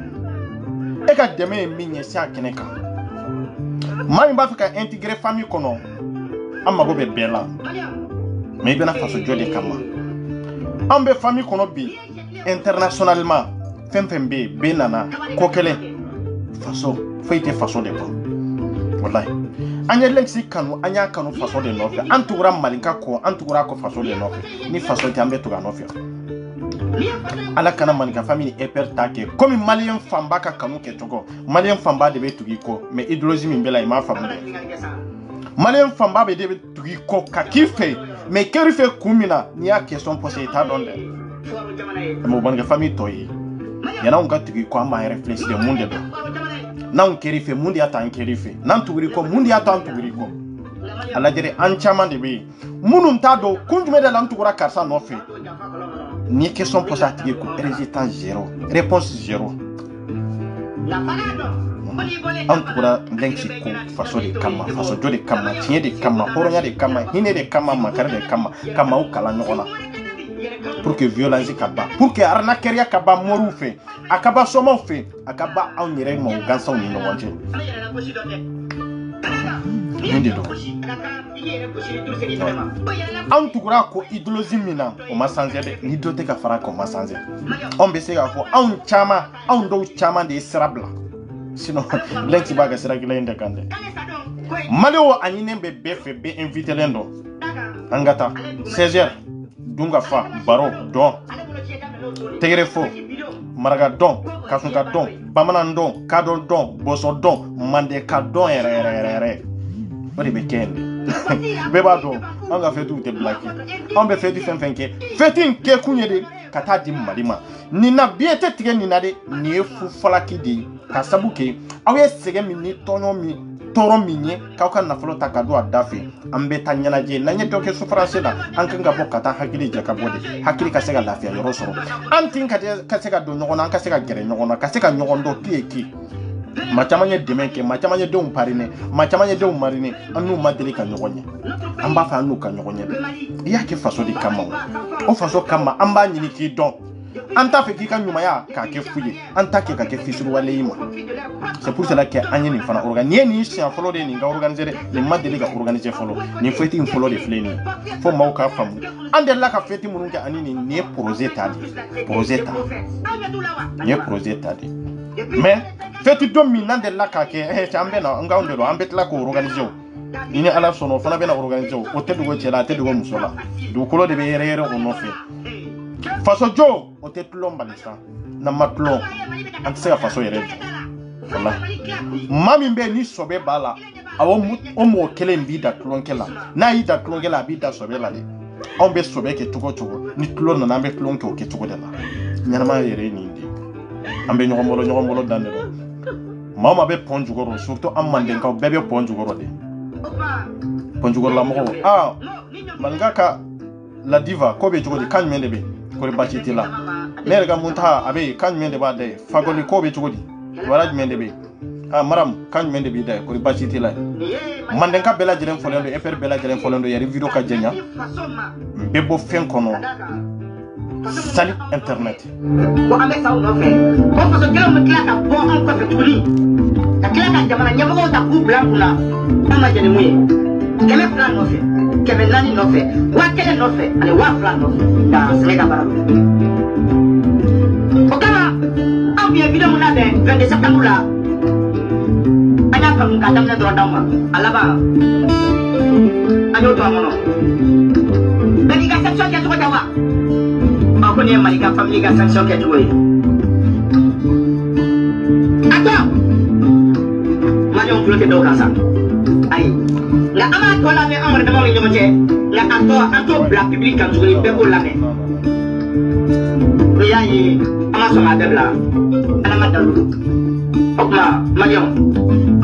A: e ka deme min nye sia kene ka mami ba fe ka intégrer famille kono amma go be bela me bena faso jode kama ambe famille kono bi internationalement fembe be nana kokele faso feite faso de ko wallahi anya Lenx kanu anya kanu faso de nofe antura malinka ko antura ko faso de nofe ni faso tambe to ga nofe ala kana malinka famille eper take comme malien famba ka kanu ke togo malien famba de be tugi ko mais idéologie min bela ima famu de malien famba be de be tugi ko ka kife mais kerife kumina ni a question posée ta donde mo banga famille toyi yana on ka tugi ko ama réfléchir de monde do nan kerife mundi ata an kerife nan tuguri ko mundi ata an tuguri ko ala jere an chama de be munun ta do kunjume de lan tugura karsa no fe ni question posée ko résultat 0 réponse 0 an tugura Lenx ko faso de kama faso jode kama tiye de kama horonya de kama hine de kama makare de kama o kala nyona pour que violence kaba pour que arnaqueria kaba moru fe akaba somo fe akaba an yere mo gansa ni no wonje ndi do an tugura ko idéologie mina o masanze de ni dote ka fara ko masanze on be se ga ko an chama an do chama de srabla sinon Lenx ba ga sira gila inde kande maleo anine be befe be invité lendo angata 16h dunga fa baro don tegere fo maraga don kasunka don bamanan don kadon don boso don mande ka don re odi be kende beba don anga fetu te blaki on be fetu fenfenke fetin ke kunyede kata di malima ni na biete tige ni na de ni fu falaki di kasabuke awe sege mi ni tonyo mi toro minye ka na folo takado adafe ambe tanyana je nanye doke souffrance da an kan gabo kata hakili je ka bode hakili ka sega lafiya yoro soro antin ka sega do nyogona an ka sega gere nyogona ka sega nyogondo kieki machamanye demenke machamanye de umparine machamanye de umarine anu madeli ka nyogonye amba fa anu ka nyogonye ya ke faso di kama o faso kama amba nyini ki don anta fait qui kan nyumaya ka ke fuye anta ke ka ke fisuru wale yima c'est pour cela que anye ni fana organiser ni sia folo de ni ga organiser ni madeli ga organiser folo ni feti in folo de fleni fo maw ka famu ande la ka feti munun ke anini ni projet tadi mais feti dominant de la ka ke chambe na ngaunde do ambet la ko organiser ini ala sono fana bena organiser o tedugo chela tedugo musola du kolo de be yere on fait faso jo o te tlomba lisa na matlo antse faso yere wala mami mbe ni sobe bala awo mo kele mbi da tlonkela na yi da tlonkela bi da sobe la de on be sobe ke tugo ni tlon na mbe tlonke o ke tugo de la nyama yere ni ndi ambe nyogombolo dande do mama be ponjugoro surtout amande ka bebe ponjugoro de ponjugoro la mo mangaka la diva ko be tugo de kan mende be ko bachiti la nerga munta abe kan mende ba de fagoli ko be tugo di waraj mende be maram kan mende be de ko bachiti la manden ka bela jeren folendo e per bela jeren folendo yari video ka jenya be bo fen kono sali internet
E: ko ambe saw no fe ko fa so kelo mutla ka bo an ko fe tuli ka kila ka jamana nyabo ta ku blankuna ama jeni muye kele plan no fe kele nani no fe wa kele no fe ale wa plan no fe da semeka bara o kama am bien video muna de 22 septembre la anya ka mun ka tamna do dama alaba anyo to amono beni ka section ke to dawa ako ni malika family ka section ke to we ato manyo kulo ke do kasa ai la ama to la me amre dama ngi moje la ato black public kan juri be ko la me yayi ama so ma debla ana ma dalu okma manyo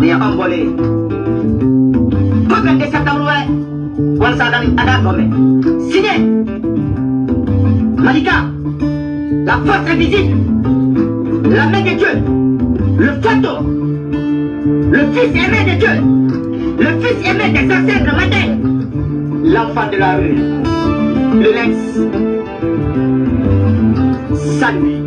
E: ni ambole ko ben de septembre wa wan sa dan ada gome signé Malika la force est visible la main de Dieu le photo le fils aimé de Dieu le fils aimé des ancêtres matin l'enfant de la rue le Lex salut